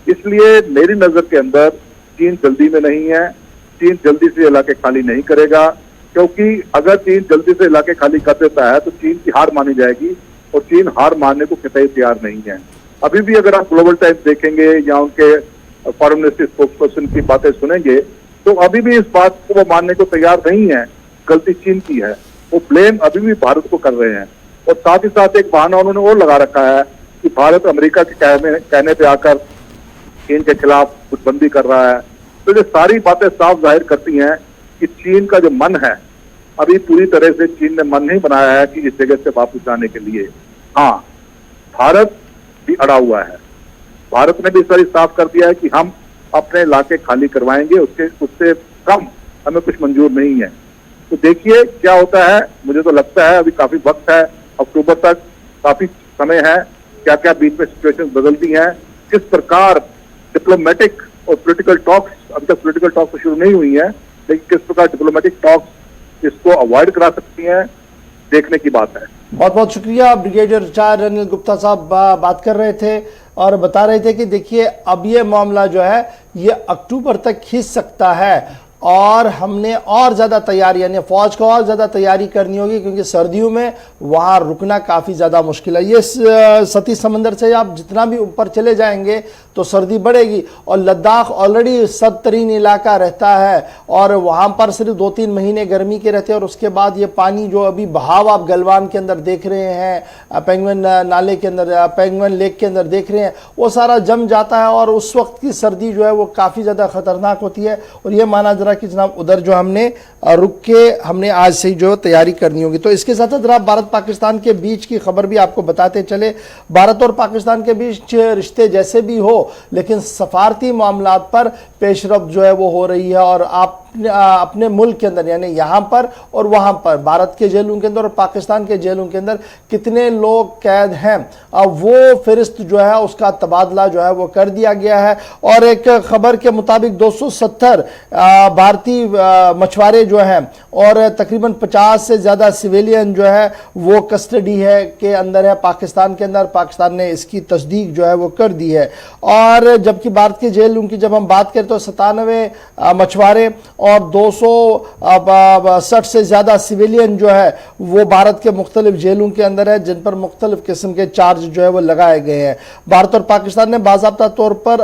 इसलिए मेरी नजर के अंदर चीन जल्दी में नहीं है, चीन जल्दी से इलाके खाली नहीं करेगा, क्योंकि अगर चीन जल्दी से इलाके खाली कर देता है तो चीन की हार मानी जाएगी, और चीन हार मानने को कतई तैयार नहीं है। अभी भी अगर आप ग्लोबल टाइम्स देखेंगे या उनके फॉरेन मिनिस्ट्री स्पोक्सपर्सन की बातें सुनेंगे, तो अभी भी इस बात को वो मानने को तैयार नहीं है गलती चीन की है। वो ब्लेम अभी भी भारत को कर रहे हैं, और साथ ही साथ एक बहाना उन्होंने और लगा रखा है कि भारत अमेरिका के कहने पे आकर चीन के खिलाफ कुछ बंदी कर रहा है। तो ये सारी बातें साफ जाहिर करती हैं कि चीन का जो मन है, अभी पूरी तरह से चीन ने मन नहीं बनाया है कि इस जगह से वापस जाने के लिए। हाँ, भारत भी अड़ा हुआ है। भारत ने भी इस तरह साफ कर दिया है कि हम अपने इलाके खाली करवाएंगे, उससे कम हमें कुछ मंजूर नहीं है। तो देखिए क्या होता है। मुझे तो लगता है अभी काफी वक्त है, अक्टूबर तक काफी समय है, क्या क्या बीच में सिचुएशन बदलती हैं, किस प्रकार डिप्लोमेटिक और पॉलिटिकल टॉक्स, अभी तक पॉलिटिकल टॉक्स शुरू नहीं हुई है, लेकिन किस प्रकार डिप्लोमेटिक टॉक्स इसको अवॉइड करा सकती हैं, देखने की बात है। बहुत बहुत शुक्रिया। ब्रिगेडियर रिटायर्ड अनिल गुप्ता साहब बात कर रहे थे और बता रहे थे कि देखिए अब ये मामला जो है ये अक्टूबर तक खींच सकता है, और हमने और ज़्यादा तैयारी, यानी फ़ौज को और ज़्यादा तैयारी करनी होगी, क्योंकि सर्दियों में वहाँ रुकना काफ़ी ज़्यादा मुश्किल है। ये सती समंदर से आप जितना भी ऊपर चले जाएंगे तो सर्दी बढ़ेगी, और लद्दाख ऑलरेडी सदतरीन इलाका रहता है, और वहाँ पर सिर्फ 2-3 महीने गर्मी के रहते हैं, और उसके बाद ये पानी जो अभी बहाव आप गलवान के अंदर देख रहे हैं, पेंगुइन नाले के अंदर, पेंगुइन लेक के अंदर देख रहे हैं, वो सारा जम जाता है, और उस वक्त की सर्दी जो है वो काफ़ी ज़्यादा खतरनाक होती है। और ये माना जरा कि जनाब उधर जो हमने रुक के हमने आज से जो तैयारी करनी होगी। तो इसके साथ साथ जनाब भारत पाकिस्तान के बीच की खबर भी आपको बताते चले। भारत और पाकिस्तान के बीच रिश्ते जैसे भी हो, लेकिन सफारती मामलात पर पेशरफ्त जो है वो हो रही है, और आप अपने मुल्क के अंदर यानी यहाँ पर और वहाँ पर भारत के जेलों के अंदर और पाकिस्तान के जेलों के अंदर कितने लोग कैद हैं, वो फहरिस्त जो है उसका तबादला जो है वो कर दिया गया है। और एक खबर के मुताबिक 270 भारतीय मछुआरे जो हैं और तकरीबन 50 से ज़्यादा सिविलियन जो है वो कस्टडी है के अंदर है पाकिस्तान के अंदर। पाकिस्तान ने इसकी तस्दीक जो है वो कर दी है। और जबकि भारत के जेलों की जब हम बात करें तो 97 मछुआरे और 260 से ज़्यादा सिविलियन जो है वो भारत के मुख्तलिफ जेलों के अंदर है, जिन पर मुख्तलिफ किस्म के चार्ज जो है वो लगाए गए हैं। भारत और पाकिस्तान ने बाज़ाब्ता तौर पर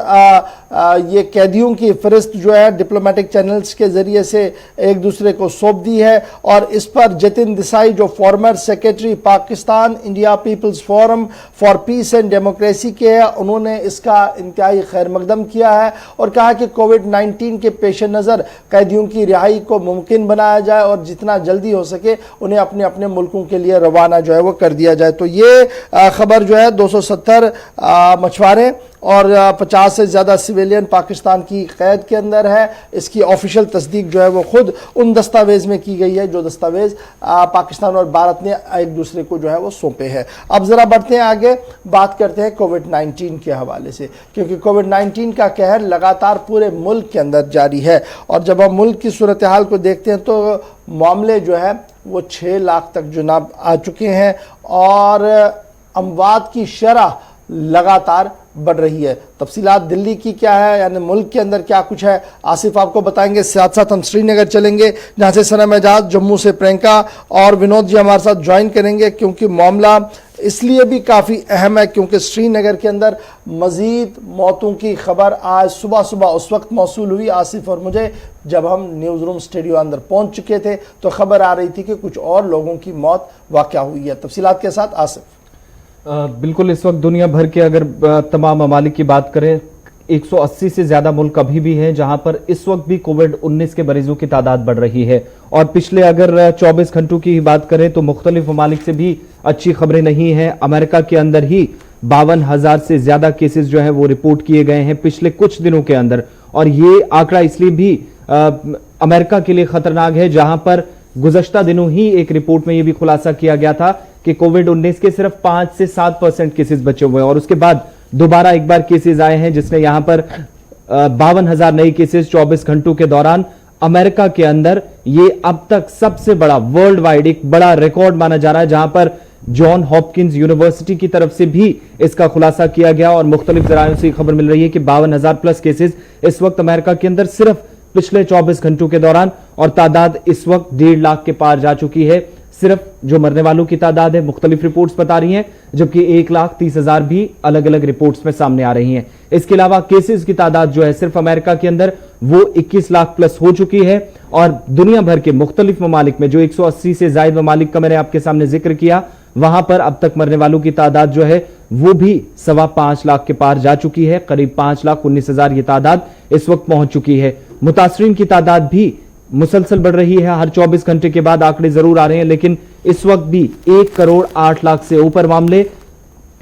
ये कैदियों की फहरिस्त जो है डिप्लोमेटिक चैनल्स के ज़रिए से एक दूसरे को सौंप दी है। और इस पर जतिन देसाई जो former secretary Pakistan India peoples forum for peace and democracy के हैं, उन्होंने इसका इंतहाई खैर मकदम किया है और कहा कि कोविड-19 के पेश नज़र कैदियों की रिहाई को मुमकिन बनाया जाए और जितना जल्दी हो सके उन्हें अपने अपने मुल्कों के लिए रवाना जो है वो कर दिया जाए। तो ये खबर जो है 270 मछुआरे और 50 से ज़्यादा सिविलियन पाकिस्तान की कैद के अंदर है। इसकी ऑफिशियल तस्दीक जो है वो खुद उन दस्तावेज़ में की गई है जो दस्तावेज़ पाकिस्तान और भारत ने एक दूसरे को जो है वो सौंपे हैं। अब ज़रा बढ़ते हैं आगे, बात करते हैं कोविड-19 के हवाले से, क्योंकि कोविड-19 का कहर लगातार पूरे मुल्क के अंदर जारी है। और जब हम मुल्क की सूरत हाल को देखते हैं तो मामले जो है वो 6 लाख तक जनाब आ चुके हैं और अमवात की शरह लगातार बढ़ रही है। तफसीलात दिल्ली की क्या है, यानी मुल्क के अंदर क्या कुछ है, आसिफ आपको बताएंगे। साथ साथ हम श्रीनगर चलेंगे जहाँ से सनम एजाज, जम्मू से प्रियंका और विनोद जी हमारे साथ ज्वाइन करेंगे, क्योंकि मामला इसलिए भी काफ़ी अहम है क्योंकि श्रीनगर के अंदर मज़ीद मौतों की खबर आज सुबह सुबह उस वक्त मौसूल हुई आसिफ और मुझे, जब हम न्यूज़ रूम स्टूडियो अंदर पहुँच चुके थे तो खबर आ रही थी कि कुछ और लोगों की मौत वाक़या हुई है। तफसीलात के साथ आसिफ। बिल्कुल, इस वक्त दुनिया भर के अगर तमाम ममालिक की बात करें, 180 से ज्यादा मुल्क अभी भी हैं जहां पर इस वक्त भी कोविड-19 के मरीजों की तादाद बढ़ रही है। और पिछले अगर 24 घंटों की बात करें तो मुख्तलिफ ममालिक से भी अच्छी खबरें नहीं हैं। अमेरिका के अंदर ही 52,000 से ज्यादा केसेस जो है वो रिपोर्ट किए गए हैं पिछले कुछ दिनों के अंदर। और ये आंकड़ा इसलिए भी अमेरिका के लिए खतरनाक है जहां पर गुज़श्ता दिनों ही एक रिपोर्ट में यह भी खुलासा किया गया था कि कोविड-19 के सिर्फ 5 से 7% केसेस बचे हुए हैं और उसके बाद दोबारा एक बार केसेस आए हैं जिसने यहां पर 52,000 नए केसेस 24 घंटों के दौरान अमेरिका के अंदर ये अब तक सबसे बड़ा वर्ल्ड वाइड एक बड़ा रिकॉर्ड माना जा रहा है, जहां पर जॉन हॉपकिंस यूनिवर्सिटी की तरफ से भी इसका खुलासा किया गया और मुख्तलिफ जरायों से खबर मिल रही है कि 52,000 प्लस केसेस इस वक्त अमेरिका के अंदर सिर्फ पिछले 24 घंटों के दौरान, और तादाद इस वक्त 1.5 लाख के पार जा चुकी है। सिर्फ जो मरने वालों की तादाद है मुख्तलिफ रिपोर्ट्स बता रही हैं, जबकि 1,30,000 भी अलग अलग रिपोर्ट्स में सामने आ रही हैं। इसके अलावा केसेस की तादाद जो है सिर्फ अमेरिका के अंदर वो 21 लाख प्लस हो चुकी है और दुनिया भर के मुख्तलिफ ममालिक में जो 180 से ज्यादा ममालिक का मैंने आपके सामने जिक्र किया, वहां पर अब तक मरने वालों की तादाद जो है वो भी 5.25 लाख के पार जा चुकी है। करीब 5,19,000 ये तादाद इस वक्त पहुंच चुकी है। मुतासरीन की तादाद भी मुसलसल बढ़ रही है, हर 24 घंटे के बाद आंकड़े जरूर आ रहे हैं, लेकिन इस वक्त भी 1,08,00,000 से ऊपर मामले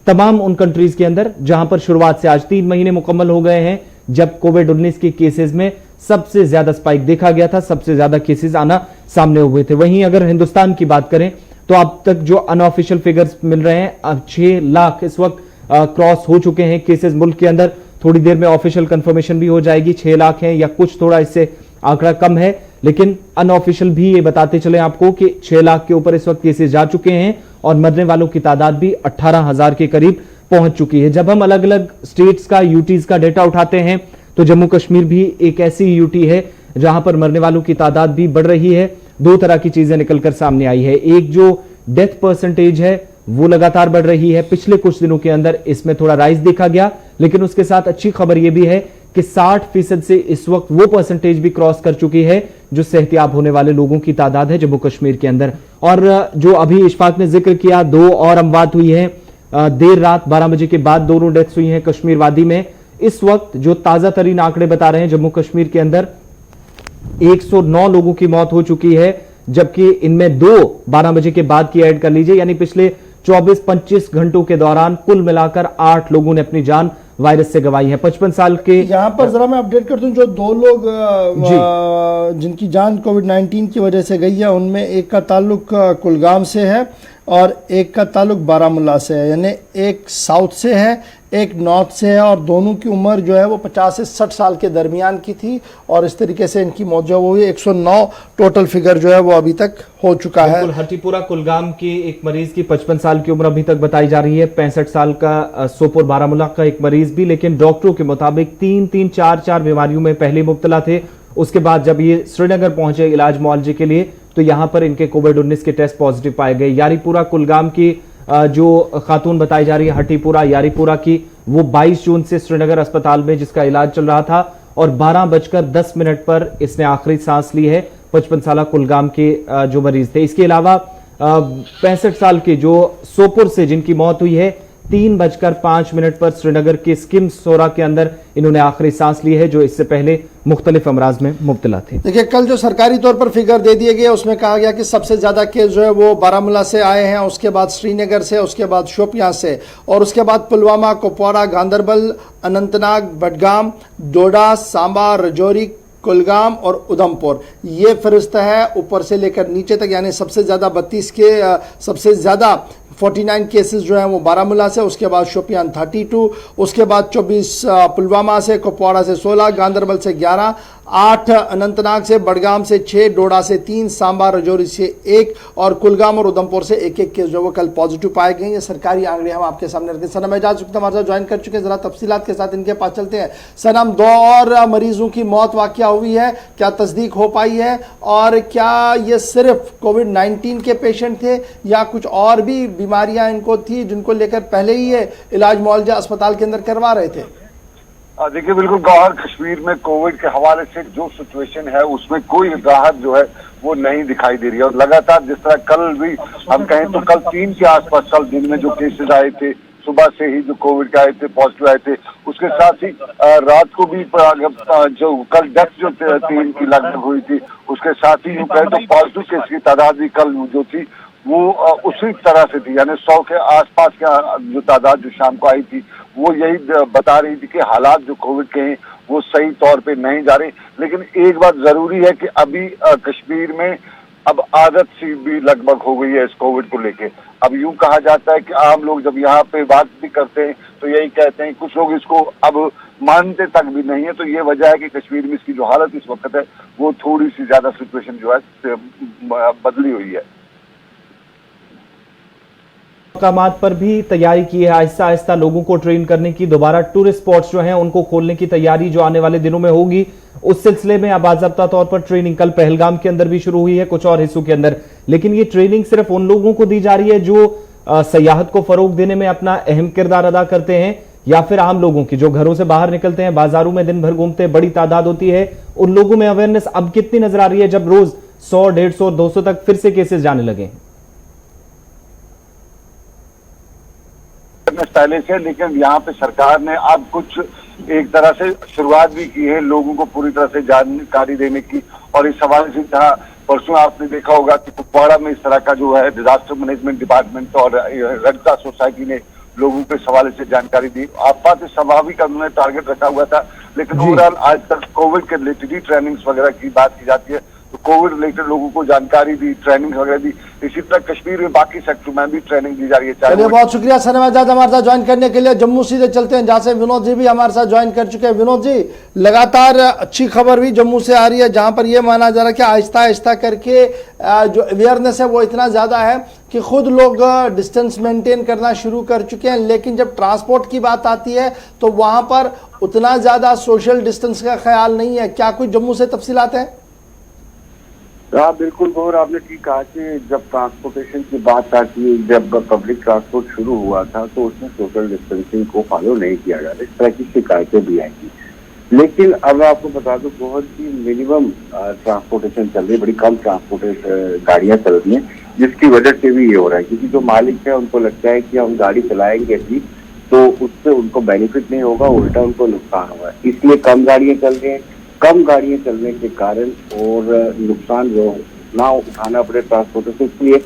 तमाम उन कंट्रीज के अंदर जहां पर शुरुआत से आज 3 महीने मुकम्मल हो गए हैं जब कोविड-19 के केसेस में सबसे ज्यादा स्पाइक देखा गया था, सबसे ज्यादा केसेस आना सामने हुए थे। वहीं अगर हिंदुस्तान की बात करें तो अब तक जो अनऑफिशियल फिगर्स मिल रहे हैं, अब 6 लाख इस वक्त क्रॉस हो चुके हैं केसेस मुल्क के अंदर। थोड़ी देर में ऑफिशियल कंफर्मेशन भी हो जाएगी 6 लाख है या कुछ थोड़ा इससे आंकड़ा कम है, लेकिन अनऑफिशियल भी ये बताते चले आपको कि 6 लाख के ऊपर इस वक्त केसेस जा चुके हैं और मरने वालों की तादाद भी 18,000 के करीब पहुंच चुकी है। जब हम अलग अलग स्टेट्स का, यूटीज का डेटा उठाते हैं तो जम्मू कश्मीर भी एक ऐसी यूटी है जहां पर मरने वालों की तादाद भी बढ़ रही है। 2 तरह की चीजें निकलकर सामने आई है। एक जो डेथ परसेंटेज है वो लगातार बढ़ रही है, पिछले कुछ दिनों के अंदर इसमें थोड़ा राइज देखा गया, लेकिन उसके साथ अच्छी खबर यह भी है कि 60% से इस वक्त वो परसेंटेज भी क्रॉस कर चुकी है जो सेहतियाब होने वाले लोगों की तादाद है जम्मू कश्मीर के अंदर। और जो अभी इशफाक ने जिक्र किया, 2 और अमवात हुई है देर रात 12 बजे के बाद, दोनों डेथ्स हुई हैं कश्मीर वादी में। इस वक्त जो ताजा तरीन आंकड़े बता रहे हैं जम्मू कश्मीर के अंदर 109 लोगों की मौत हो चुकी है, जबकि इनमें 2 12 बजे के बाद की ऐड कर लीजिए, यानी पिछले 24-25 घंटों के दौरान कुल मिलाकर 8 लोगों ने अपनी जान वायरस से गंवाई है। 55 साल के, यहाँ पर जरा मैं अपडेट कर दूं, जो 2 लोग जिनकी जान कोविड-19 की वजह से गई है उनमें एक का ताल्लुक कुलगाम से है और एक का ताल्लुक बारामुल्ला से है, यानी एक साउथ से है एक नॉर्थ से है, और दोनों की उम्र जो है वो 50 से 60 साल के दरमियान की थी और इस तरीके से इनकी मौत जो हुई 109 टोटल फिगर जो है वो अभी तक हो चुका है। हटीपुरा कुलगाम की एक मरीज की 55 साल की उम्र अभी तक बताई जा रही है, 65 साल का सोपोर बारामुल्ला का एक मरीज भी, लेकिन डॉक्टरों के मुताबिक 3-3, 4-4 बीमारियों में पहले मुब्तला थे। उसके बाद जब ये श्रीनगर पहुंचे इलाज मुआवजे के लिए तो यहां पर इनके कोविड-19 के टेस्ट पॉजिटिव पाए गए। यारीपुरा कुलगाम की जो खातून बताई जा रही है हटीपुरा यारीपुरा की, वो 22 जून से श्रीनगर अस्पताल में जिसका इलाज चल रहा था और 12:10 पर इसने आखिरी सांस ली है। 55 साल कुलगाम के जो मरीज थे। इसके अलावा 65 साल के जो सोपुर से जिनकी मौत हुई है, 3:05 पर श्रीनगर के स्किम सोरा के अंदर इन्होंने आखिरी सांस ली है, जो इससे पहले मुख्तलिफ अमराज में मुब्तला थे। देखिए, कल जो सरकारी तौर पर फिगर दे दिए गए उसमें कहा गया कि सबसे ज़्यादा केस जो है वो बारामूला से आए हैं, उसके बाद श्रीनगर से, उसके बाद शोपियां से, और उसके बाद पुलवामा, कुपवाड़ा, गांदरबल, अनंतनाग, बडगाम, डोडा, सांबा, राजौरी, कुलगाम और उधमपुर। ये फहरिस्त है ऊपर से लेकर नीचे तक, यानी सबसे ज़्यादा 32 के सबसे ज़्यादा 49 केसेस जो हैं वो बारामूला से, उसके बाद शोपियान 32, उसके बाद 24 पुलवामा से, कुपवाड़ा से 16, गांदरबल से 11, 8 अनंतनाग से, बडगाम से 6, डोडा से 3, सांबा, राजौरी से 1 और कुलगाम और उधमपुर से 1-1 केस जो वो कल पॉजिटिव पाए गए। ये सरकारी आंकड़े हम आपके सामने रखते हैं। सनम एजाज हमारे साथ ज्वाइन कर चुके हैं, जरा तफसीलात के साथ इनके पास चलते हैं। सनम, 2 और मरीजों की मौत वाक़या हुई है, क्या तस्दीक हो पाई है, और क्या ये सिर्फ कोविड-19 के पेशेंट थे या कुछ और भी बीमारियां इनको थी जिनको लेकर पहले ही ये इलाज मुआवजा अस्पताल के अंदर करवा रहे थे? देखिए, बिल्कुल गौहर, कश्मीर में कोविड के हवाले से जो सिचुएशन है उसमें कोई राहत जो है वो नहीं दिखाई दे रही है। और लगातार जिस तरह कल भी हम कहें तो कल 3 के आसपास कल दिन में जो केसेस आए थे, सुबह से ही जो कोविड के आए थे, पॉजिटिव आए थे, उसके साथ ही रात को भी जो कल डेथ जो 3 की लगभग हुई थी, उसके साथ ही यूं कहें तो पॉजिटिव केस की तादाद भी कल जो थी वो उसी तरह से थी, यानी 100 के आसपास का जो तादाद जो शाम को आई थी वो यही बता रही थी कि हालात जो कोविड के हैं वो सही तौर पे नहीं जा रहे। लेकिन एक बात जरूरी है कि अभी कश्मीर में अब आदत सी भी लगभग हो गई है इस कोविड को लेके। अब यूं कहा जाता है कि आम लोग जब यहाँ पे बात भी करते हैं तो यही कहते हैं, कुछ लोग इसको अब मानते तक भी नहीं है। तो ये वजह है कि कश्मीर में इसकी जो हालत इस वक्त है वो थोड़ी सी ज्यादा सिचुएशन जो है बदली हुई है। मकामात पर भी तैयारी की है, आहिस्ता आहिस्ता लोगों को ट्रेन करने की, दोबारा टूरिस्ट स्पॉट्स जो हैं उनको खोलने की तैयारी जो आने वाले दिनों में होगी, उस सिलसिले में अब बाज़ाब्ता तौर पर ट्रेनिंग कल पहलगाम के अंदर भी शुरू हुई है, कुछ और हिस्सों के अंदर। लेकिन ये ट्रेनिंग सिर्फ उन लोगों को दी जा रही है जो सयाहत को फरोग देने में अपना अहम किरदार अदा करते हैं, या फिर आम लोगों की जो घरों से बाहर निकलते हैं, बाजारों में दिन भर घूमते हैं, बड़ी तादाद होती है, उन लोगों में अवेयरनेस अब कितनी नजर आ रही है जब रोज 100, 150, 200 तक फिर से केसेस जाने लगे? पहले से, लेकिन यहाँ पे सरकार ने अब कुछ एक तरह से शुरुआत भी की है लोगों को पूरी तरह से जानकारी देने की। और इस हवाले से जहाँ परसों आपने देखा होगा कि कुपवाड़ा में इस तरह का जो है डिजास्टर मैनेजमेंट डिपार्टमेंट और रेड क्रॉस सोसाइटी ने लोगों को इस हवाले से जानकारी दी। आपात स्वाभाविक उन्होंने टारगेट रखा हुआ था, लेकिन ओवरऑल आज तक कोविड के रिलेटेड ही ट्रेनिंग्स वगैरह की बात की जाती है, तो कोविड रिलेटेड लोगों को जानकारी दी, ट्रेनिंग वगैरह दी। इसी तरह कश्मीर में बाकी सेक्टर में भी ट्रेनिंग दी जा रही है। चलिए, बहुत शुक्रिया सनम एजाज हमारे साथ ज्वाइन करने के लिए। जम्मू सीधे चलते हैं जहां से विनोद जी भी हमारे साथ ज्वाइन कर चुके हैं। विनोद जी, लगातार अच्छी खबर भी जम्मू से आ रही है जहां पर यह माना जा रहा है कि आहिस्ता आहिस्ता करके जो अवेयरनेस है वो इतना ज्यादा है कि खुद लोग डिस्टेंस मेंटेन करना शुरू कर चुके हैं। लेकिन जब ट्रांसपोर्ट की बात आती है तो वहां पर उतना ज्यादा सोशल डिस्टेंस का ख्याल नहीं है। क्या कुछ जम्मू से तफसीलात हैं? हाँ, बिल्कुल गौर, आपने ठीक कहा कि जब ट्रांसपोर्टेशन की बात आती है, जब पब्लिक ट्रांसपोर्ट शुरू हुआ था तो उसमें सोशल डिस्टेंसिंग को फॉलो नहीं किया जा रहा, इस तरह की शिकायतें भी आई थी। लेकिन अब आपको बता दूं बहुत ही मिनिमम ट्रांसपोर्टेशन चल रही है, बड़ी कम ट्रांसपोर्टेशन गाड़ियां चल रही हैं, जिसकी वजह से भी ये हो रहा है क्योंकि जो मालिक है उनको लगता है कि हम गाड़ी चलाएंगे भी तो उससे उनको बेनिफिट नहीं होगा, उल्टा उनको नुकसान होगा, इसलिए कम गाड़ियां चल रही हैं। कम गाड़ियां चलने के कारण और नुकसान जो ना उठाना पड़े ट्रांसपोर्टर से, इसलिए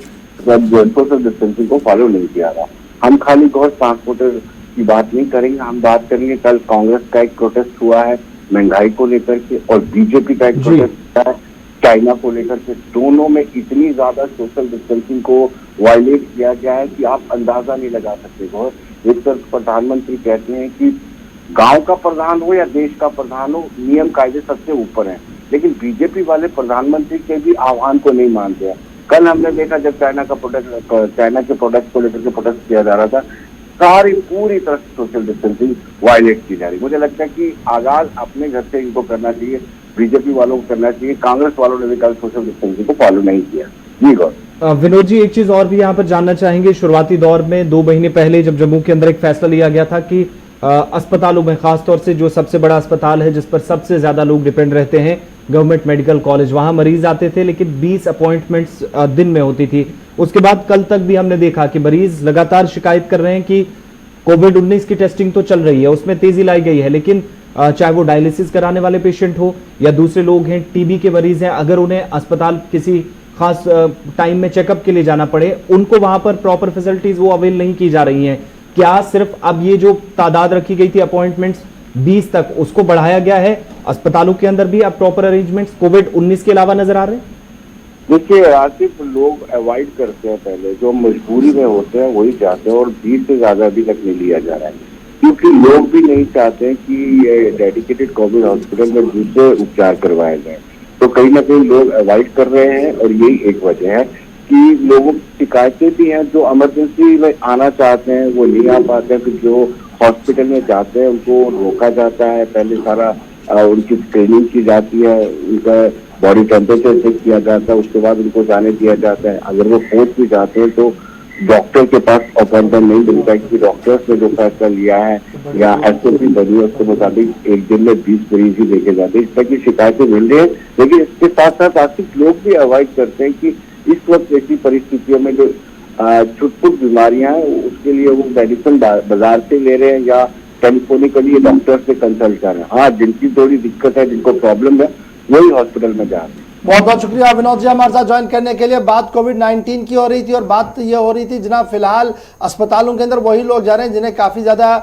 सोशल डिस्टेंसिंग को फॉलो नहीं किया रहा। हम खाली गौर ट्रांसपोर्टर की बात नहीं करेंगे, हम बात करेंगे कल कांग्रेस का एक प्रोटेस्ट हुआ है महंगाई को लेकर के, और बीजेपी का एक प्रोटेस्ट हुआ है चाइना को लेकर के। दोनों में इतनी ज्यादा सोशल डिस्टेंसिंग को वायलेट किया गया है कि आप अंदाजा नहीं लगा सकते। गौर, एक तरफ प्रधानमंत्री कहते हैं कि गांव का प्रधान हो या देश का प्रधान हो, नियम कायदे सबसे ऊपर हैं, लेकिन बीजेपी वाले प्रधानमंत्री के भी आह्वान को नहीं मानते हैं। कल हमने देखा जब चाइना के प्रोडक्ट को लेकर के प्रोटेस्ट किया जा रहा था, सारी पूरी तरह से सोशल डिस्टेंसिंग वायलेट की जा रही। मुझे लगता है कि आगाज अपने घर से इनको करना चाहिए, बीजेपी वालों को करना चाहिए। कांग्रेस वालों ने भी कल सोशल डिस्टेंसिंग को फॉलो नहीं किया। जी गौर। विनोद जी, एक चीज और भी यहाँ पर जानना चाहेंगे। शुरुआती दौर में 2 महीने पहले जब जम्मू के अंदर एक फैसला लिया गया था कि अस्पतालों में, खासतौर से जो सबसे बड़ा अस्पताल है जिस पर सबसे ज्यादा लोग डिपेंड रहते हैं, गवर्नमेंट मेडिकल कॉलेज, वहां मरीज आते थे लेकिन 20 अपॉइंटमेंट्स दिन में होती थी। उसके बाद कल तक भी हमने देखा कि मरीज लगातार शिकायत कर रहे हैं कि कोविड-19 की टेस्टिंग तो चल रही है, उसमें तेजी लाई गई है, लेकिन चाहे वो डायलिसिस कराने वाले पेशेंट हो या दूसरे लोग हैं, टीबी के मरीज हैं, अगर उन्हें अस्पताल किसी खास टाइम में चेकअप के लिए जाना पड़े, उनको वहां पर प्रॉपर फैसिलिटीज वो अवेल नहीं की जा रही हैं। क्या सिर्फ अब ये जो तादाद रखी गई थी अपॉइंटमेंट्स 20 तक, उसको बढ़ाया गया है? अस्पतालों के अंदर भी अब प्रॉपर अरेंजमेंट्स कोविड-19 के अलावा नजर आ रहे हैं? देखिए आसिफ, लोग अवॉइड करते हैं, पहले जो मजबूरी में होते हैं वही जाते हैं, और 20 से ज्यादा अभी तक नहीं लिया जा रहा है, क्योंकि लोग भी नहीं चाहते हैं कि ये डेडिकेटेड कोविड हॉस्पिटल में दूसरे उपचार करवाए जाए। तो कहीं ना कहीं लोग अवॉइड कर रहे हैं, और यही एक वजह है कि लोगों की शिकायतें भी हैं। जो इमरजेंसी में आना चाहते हैं वो नहीं आ पाते हैं, कि जो हॉस्पिटल में जाते हैं उनको रोका जाता है, पहले सारा उनकी स्क्रीनिंग की जाती है, उनका बॉडी टेम्परेचर चेक किया जाता है, उसके बाद उनको जाने दिया जाता है। अगर वो पहुंच भी जाते हैं तो डॉक्टर के पास अपॉइंटमेंट नहीं मिलता है, कि डॉक्टर्स ने जो फैसला लिया है या एसओपी बनी है उसके मुताबिक एक दिन में 20 मरीज ही देखे जाते हैं। इस तरह की शिकायतें मिल रही है, लेकिन इसके साथ साथ आर्थिक लोग भी अवॉइड करते हैं कि इस वक्त ऐसी परिस्थितियों में जो छुटपुट बीमारियां हैं उसके लिए वो मेडिसिन बाजार से ले रहे हैं या टेलीफोनिकली डॉक्टर से कंसल्ट कर रहे हैं। हाँ, जिनकी थोड़ी दिक्कत है, जिनको प्रॉब्लम है, वही हॉस्पिटल में जा रहे हैं। बहुत बहुत शुक्रिया विनोद जी हमारे साथ ज्वाइन करने के लिए। बात कोविड-19 की हो रही थी, और बात ये हो रही थी जनाब फिलहाल अस्पतालों के अंदर वही लोग जा रहे हैं जिन्हें काफ़ी ज़्यादा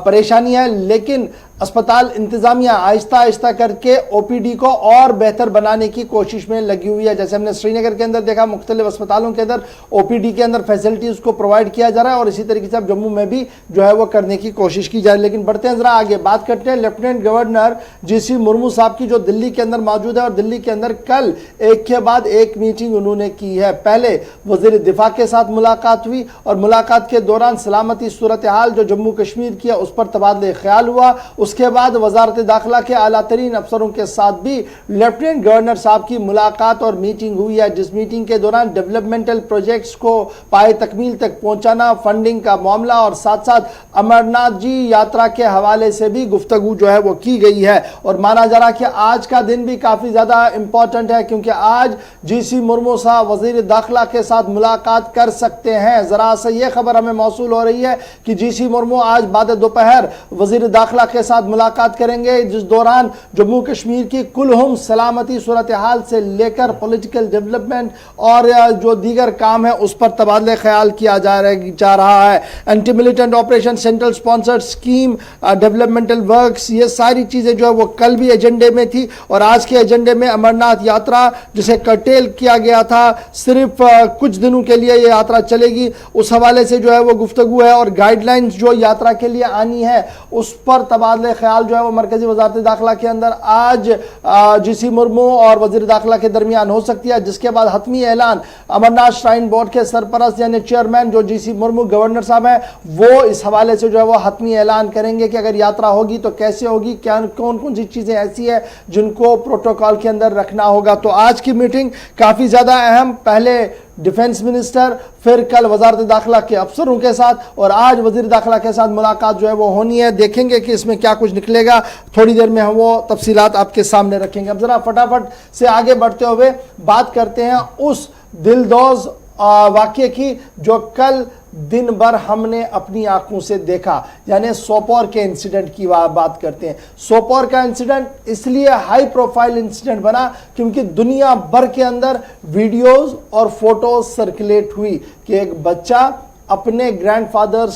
परेशानी है, लेकिन अस्पताल इंतजामिया आहिस्ता आहिस्ता करके ओपीडी को और बेहतर बनाने की कोशिश में लगी हुई है। जैसे हमने श्रीनगर के अंदर देखा, मुख्तलिफ अस्पतालों के अंदर ओपीडी के अंदर फैसिलिटीज़ को प्रोवाइड किया जा रहा है, और इसी तरीके से अब जम्मू में भी जो है वो करने की कोशिश की जा रही है। लेकिन बढ़ते हैं ज़रा आगे, बात करते हैं लेफ्टिनेंट गवर्नर जीसी मुर्मू साहब की, जो दिल्ली के अंदर मौजूद है, और दिल्ली के अंदर कल एक के बाद एक मीटिंग उन्होंने की है। पहले वज़ीर दिफा के साथ मुलाकात हुई, और मुलाकात के दौरान सलामती सूरत हाल जो जम्मू कश्मीर की है उस पर तबादले ख्याल हुआ। उसके बाद वजारत दाखिला के आला तरीन अफसरों के साथ भी लेफ्टिनेंट गवर्नर साहब की मुलाकात और मीटिंग हुई है, जिस मीटिंग के दौरान डेवलपमेंटल प्रोजेक्ट्स को पाए तकमील तक पहुंचाना, फंडिंग का मामला, और साथ साथ अमरनाथ जी यात्रा के हवाले से भी गुफ्तगू जो है वो की गई है। और माना जा रहा कि आज का दिन भी काफ़ी ज़्यादा इंपॉर्टेंट है, क्योंकि आज जीसी मुर्मू साहब वजीर दाखिला के साथ मुलाकात कर सकते हैं। ज़रा से ये खबर हमें मौसूल हो रही है कि जीसी मुर्मू आज बाद दोपहर वजीर दाखिला के साथ मुलाकात करेंगे, जिस दौरान जम्मू कश्मीर की कुलहुम सलामती सूरत हाल से लेकर पॉलिटिकल डेवलपमेंट और जो दीगर काम है उस पर तबादले ख्याल किया जा रहा है। Anti militant operation, central sponsored scheme, developmental works, ये सारी चीज़ें जो है वो कल भी एजेंडे में थी, और आज के एजेंडे में अमरनाथ यात्रा जिसे कर्टेल किया गया था, सिर्फ कुछ दिनों के लिए ये यात्रा चलेगी, उस हवाले से जो है वो गुफ्तगू है। और गाइडलाइंस जो यात्रा के लिए आनी है उस पर तबादले ख्याल जो है वो मरकजी वजारत दाखिला के अंदर आज जीसी मुर्मू और वजीर दाखिला के दरमियान हो सकती है, जिसके बाद हतमी ऐलान अमरनाथ श्राइन बोर्ड के सरपरस्त यानी चेयरमैन जो जीसी मुर्मू गवर्नर साहब हैं, वो इस हवाले से जो है वो हतमी ऐलान करेंगे कि अगर यात्रा होगी तो कैसे होगी, क्या कौन कौन सी चीज़ें ऐसी है जिनको प्रोटोकॉल के अंदर रखना होगा। तो आज की मीटिंग काफ़ी ज़्यादा अहम, पहले डिफेंस मिनिस्टर, फिर कल वजारत दाखिला के अफसरों के साथ, और आज वजीर दाखिला के साथ मुलाकात जो है वो होनी है। देखेंगे कि इसमें क्या कुछ निकलेगा, थोड़ी देर में हम वो तफसीलात आपके सामने रखेंगे। अब ज़रा फटाफट से आगे बढ़ते हुए बात करते हैं उस दिलदोज वाक़ये की जो कल दिन भर हमने अपनी आंखों से देखा, यानी सोपोर के इंसिडेंट की बात करते हैं। सोपोर का इंसिडेंट इसलिए हाई प्रोफाइल इंसिडेंट बना क्योंकि दुनिया भर के अंदर वीडियोस और फोटोज सर्कुलेट हुई कि एक बच्चा अपने ग्रैंडफादर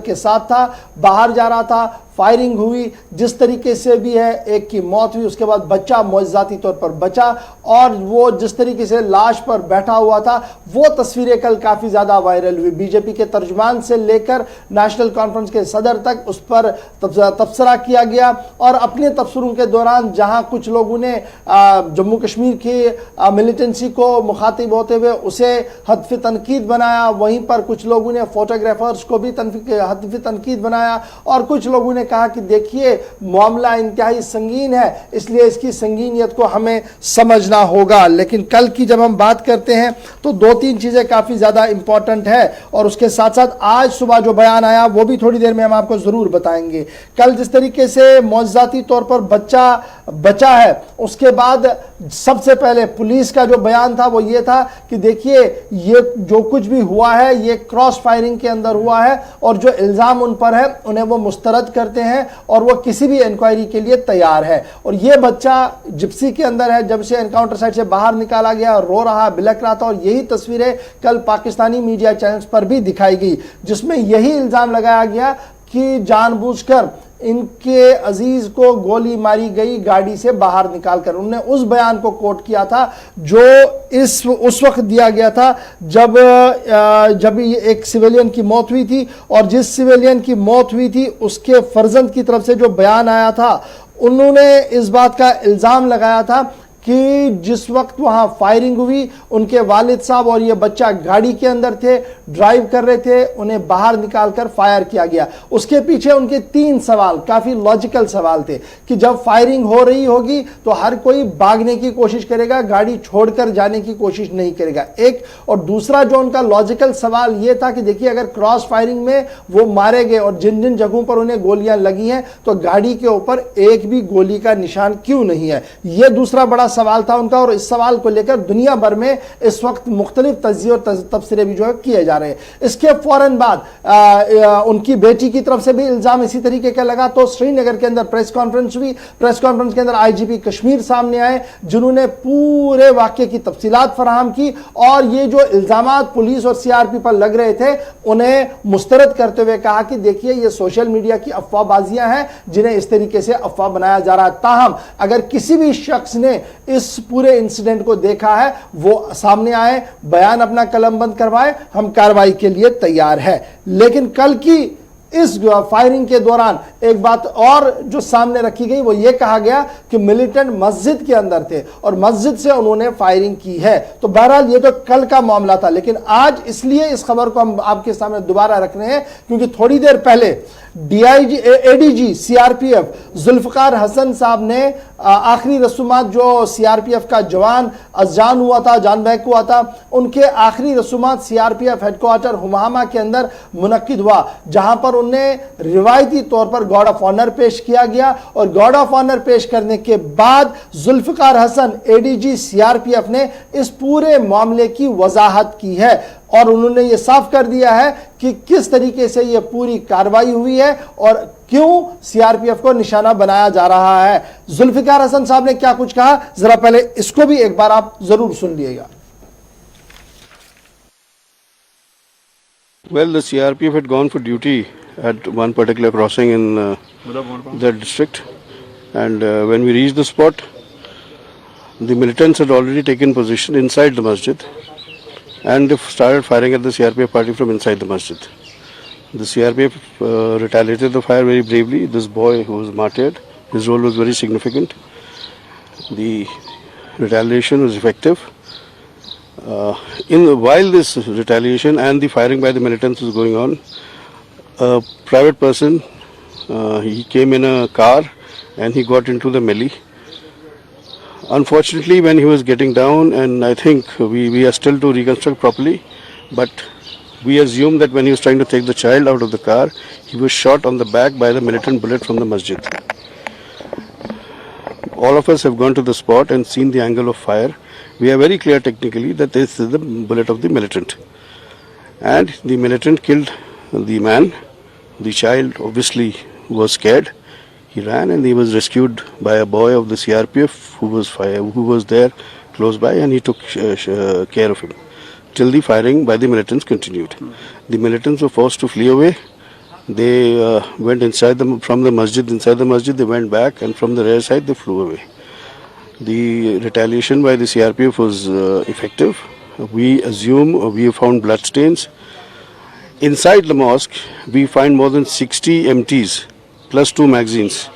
के साथ था, बाहर जा रहा था, फायरिंग हुई, जिस तरीके से भी है, एक की मौत हुई, उसके बाद बच्चा मौजज़ाती तौर पर बचा, और वो जिस तरीके से लाश पर बैठा हुआ था वो तस्वीरें कल काफ़ी ज़्यादा वायरल हुई। बीजेपी के तर्जुमान से लेकर नेशनल कॉन्फ्रेंस के सदर तक उस पर तबसरा किया गया, और अपने तबसरों के दौरान जहां कुछ लोगों ने जम्मू कश्मीर की मिलिटेंसी को मुखातिब होते हुए उसे हदफ तनकीद बनाया, वहीं पर कुछ लोगों ने फोटोग्राफर्स को भी हदफ तनकीद बनाया, और कुछ लोगों ने उन्होंने कहा कि देखिए मामला इंतहाई संगीन है, इसलिए इसकी संगीनियत को हमें समझना होगा। लेकिन कल की जब हम बात करते हैं तो दो तीन चीजें काफी ज्यादा इंपॉर्टेंट है, और उसके साथ साथ आज सुबह जो बयान आया वो भी थोड़ी देर में हम आपको जरूर बताएंगे। कल जिस तरीके से मौजूदाती तौर पर बच्चा बचा है, उसके बाद सबसे पहले पुलिस का जो बयान था वो ये था कि देखिए ये जो कुछ भी हुआ है ये क्रॉस फायरिंग के अंदर हुआ है, और जो इल्जाम उन पर है उन्हें वो मुस्तरद करते हैं और वो किसी भी इंक्वायरी के लिए तैयार है। और ये बच्चा जिप्सी के अंदर है, जब से एनकाउंटर साइट से बाहर निकाला गया रो रहा बिलक रहा था, और यही तस्वीरें कल पाकिस्तानी मीडिया चैनल्स पर भी दिखाई गई, जिसमें यही इल्जाम लगाया गया कि जानबूझकर इनके अजीज को गोली मारी गई गाड़ी से बाहर निकालकर। उन्होंने उस बयान को कोट किया था जो उस वक्त दिया गया था जब ये एक सिविलियन की मौत हुई थी, और जिस सिविलियन की मौत हुई थी उसके फर्जंद की तरफ से जो बयान आया था, उन्होंने इस बात का इल्जाम लगाया था कि जिस वक्त वहां फायरिंग हुई उनके वालिद साहब और ये बच्चा गाड़ी के अंदर थे, ड्राइव कर रहे थे, उन्हें बाहर निकालकर फायर किया गया। उसके पीछे उनके तीन सवाल, काफी लॉजिकल सवाल थे कि जब फायरिंग हो रही होगी तो हर कोई भागने की कोशिश करेगा, गाड़ी छोड़कर जाने की कोशिश नहीं करेगा, एक। और दूसरा जो उनका लॉजिकल सवाल यह था कि देखिए अगर क्रॉस फायरिंग में वो मारे गए और जिन जिन जगहों पर उन्हें गोलियां लगी हैं तो गाड़ी के ऊपर एक भी गोली का निशान क्यों नहीं है, यह दूसरा बड़ा सवाल था उनका। और इस सवाल को लेकर दुनिया भर में इस वक्त मुख्तलिफ तज्जिए और तबसरे भी जो है किए जा रहे हैं। इसके फौरन बाद उनकी बेटी की तरफ से भी इल्जाम इसी तरीके का लगा, तो श्रीनगर के अंदर प्रेस कॉन्फ्रेंस हुई। प्रेस कॉन्फ्रेंस के अंदर आईजीपी कश्मीर सामने आए, जिन्होंने पूरे वाकये की तफसीलात फराहम की, और ये जो इल्जामात पुलिस और सीआरपी पर लग रहे थे उन्हें मुस्तरद करते हुए कहा कि देखिए ये सोशल मीडिया की अफवाहबाजियां हैं जिन्हें इस तरीके से अफवाह बनाया जा रहा है। ताहम अगर किसी भी शख्स ने इस पूरे इंसिडेंट को देखा है वो सामने आए, बयान अपना कलमबंद करवाए, हम कार्रवाई के लिए तैयार है। लेकिन कल की इस फायरिंग के दौरान एक बात और जो सामने रखी गई वो ये कहा गया कि मिलिटेंट मस्जिद के अंदर थे और मस्जिद से उन्होंने फायरिंग की है। तो बहरहाल ये तो कल का मामला था, लेकिन आज इसलिए इस खबर को हम आपके सामने दोबारा रख रहे हैं क्योंकि थोड़ी देर पहले एडीजी सीआरपीएफ जुल्फकार हसन साहब ने आखिरी रसूमात जो सीआरपीएफ का जवान अजान हुआ था, जान बहक हुआ था, उनके आखिरी रसूमात सीआरपीएफ हेडक्वार्टर हुमामा के अंदर मुनक्किद हुआ, जहां पर उन्हें रिवायती तौर पर गार्ड ऑफ ऑनर पेश किया गया। और गार्ड ऑफ ऑनर पेश करने के बाद जुल्फकार हसन एडीजी सीआरपीएफ ने इस पूरे मामले की वजाहत की है और उन्होंने ये साफ कर दिया है कि किस तरीके से ये पूरी कार्रवाई हुई है और क्यों सीआरपीएफ को निशाना बनाया जा रहा है। जुल्फिकार हसन साहब ने क्या कुछ कहा, जरा पहले इसको भी एक बार आप जरूर सुन लीजिएगा। Well, the CRPF had gone for duty at one particular crossing in their district, and when we reached the spot, the militants had already taken position inside the masjid and started firing at the CRPF party from inside the masjid. The CRPF retaliated the fire very bravely. This boy who was martyred, his role was very significant. The retaliation was effective. While this retaliation and the firing by the militants was going on, a private person, he came in a car and he got into the melee. Unfortunately, when he was getting down, and I think we are still to reconstruct properly, but we assume that when he was trying to take the child out of the car, he was shot on the back by the militant bullet from the masjid. All of us have gone to the spot and seen the angle of fire. We are very clear technically that this is the bullet of the militant. And the militant killed the man. The child obviously was scared. He ran and he was rescued by a boy of the CRPF who was there close by, and he took care of him till the firing by the militants continued. The militants were forced to flee away. They went from the masjid, inside the masjid they went back, and from the rear side they flew away. The retaliation by the CRPF was effective. We assume we found blood stains. Inside the mosque we find more than 60 MTs plus 2 magazines.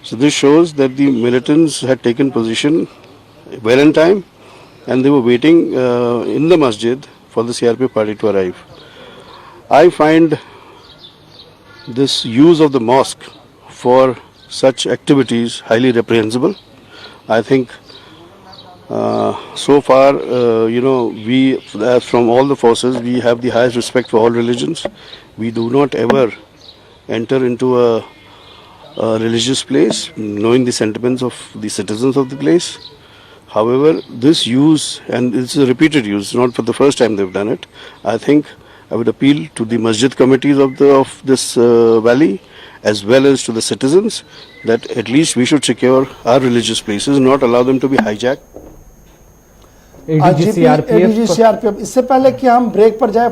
So this shows that the militants had taken position well in time and they were waiting in the masjid for the CRPF party to arrive. I find this use of the mosque for such activities highly reprehensible. I think so far, we, as from all the forces, we have the highest respect for all religions. We do not ever enter into a religious place knowing the sentiments of the citizens of the place. However, this use, and this is a repeated use, not for the first time they've done it. I think I would appeal to the masjid committees of this valley, as well as to the citizens, that at least we should secure our religious places, not allow them to be hijacked. ADG CRPF इससे पहले कि हम break पर जाए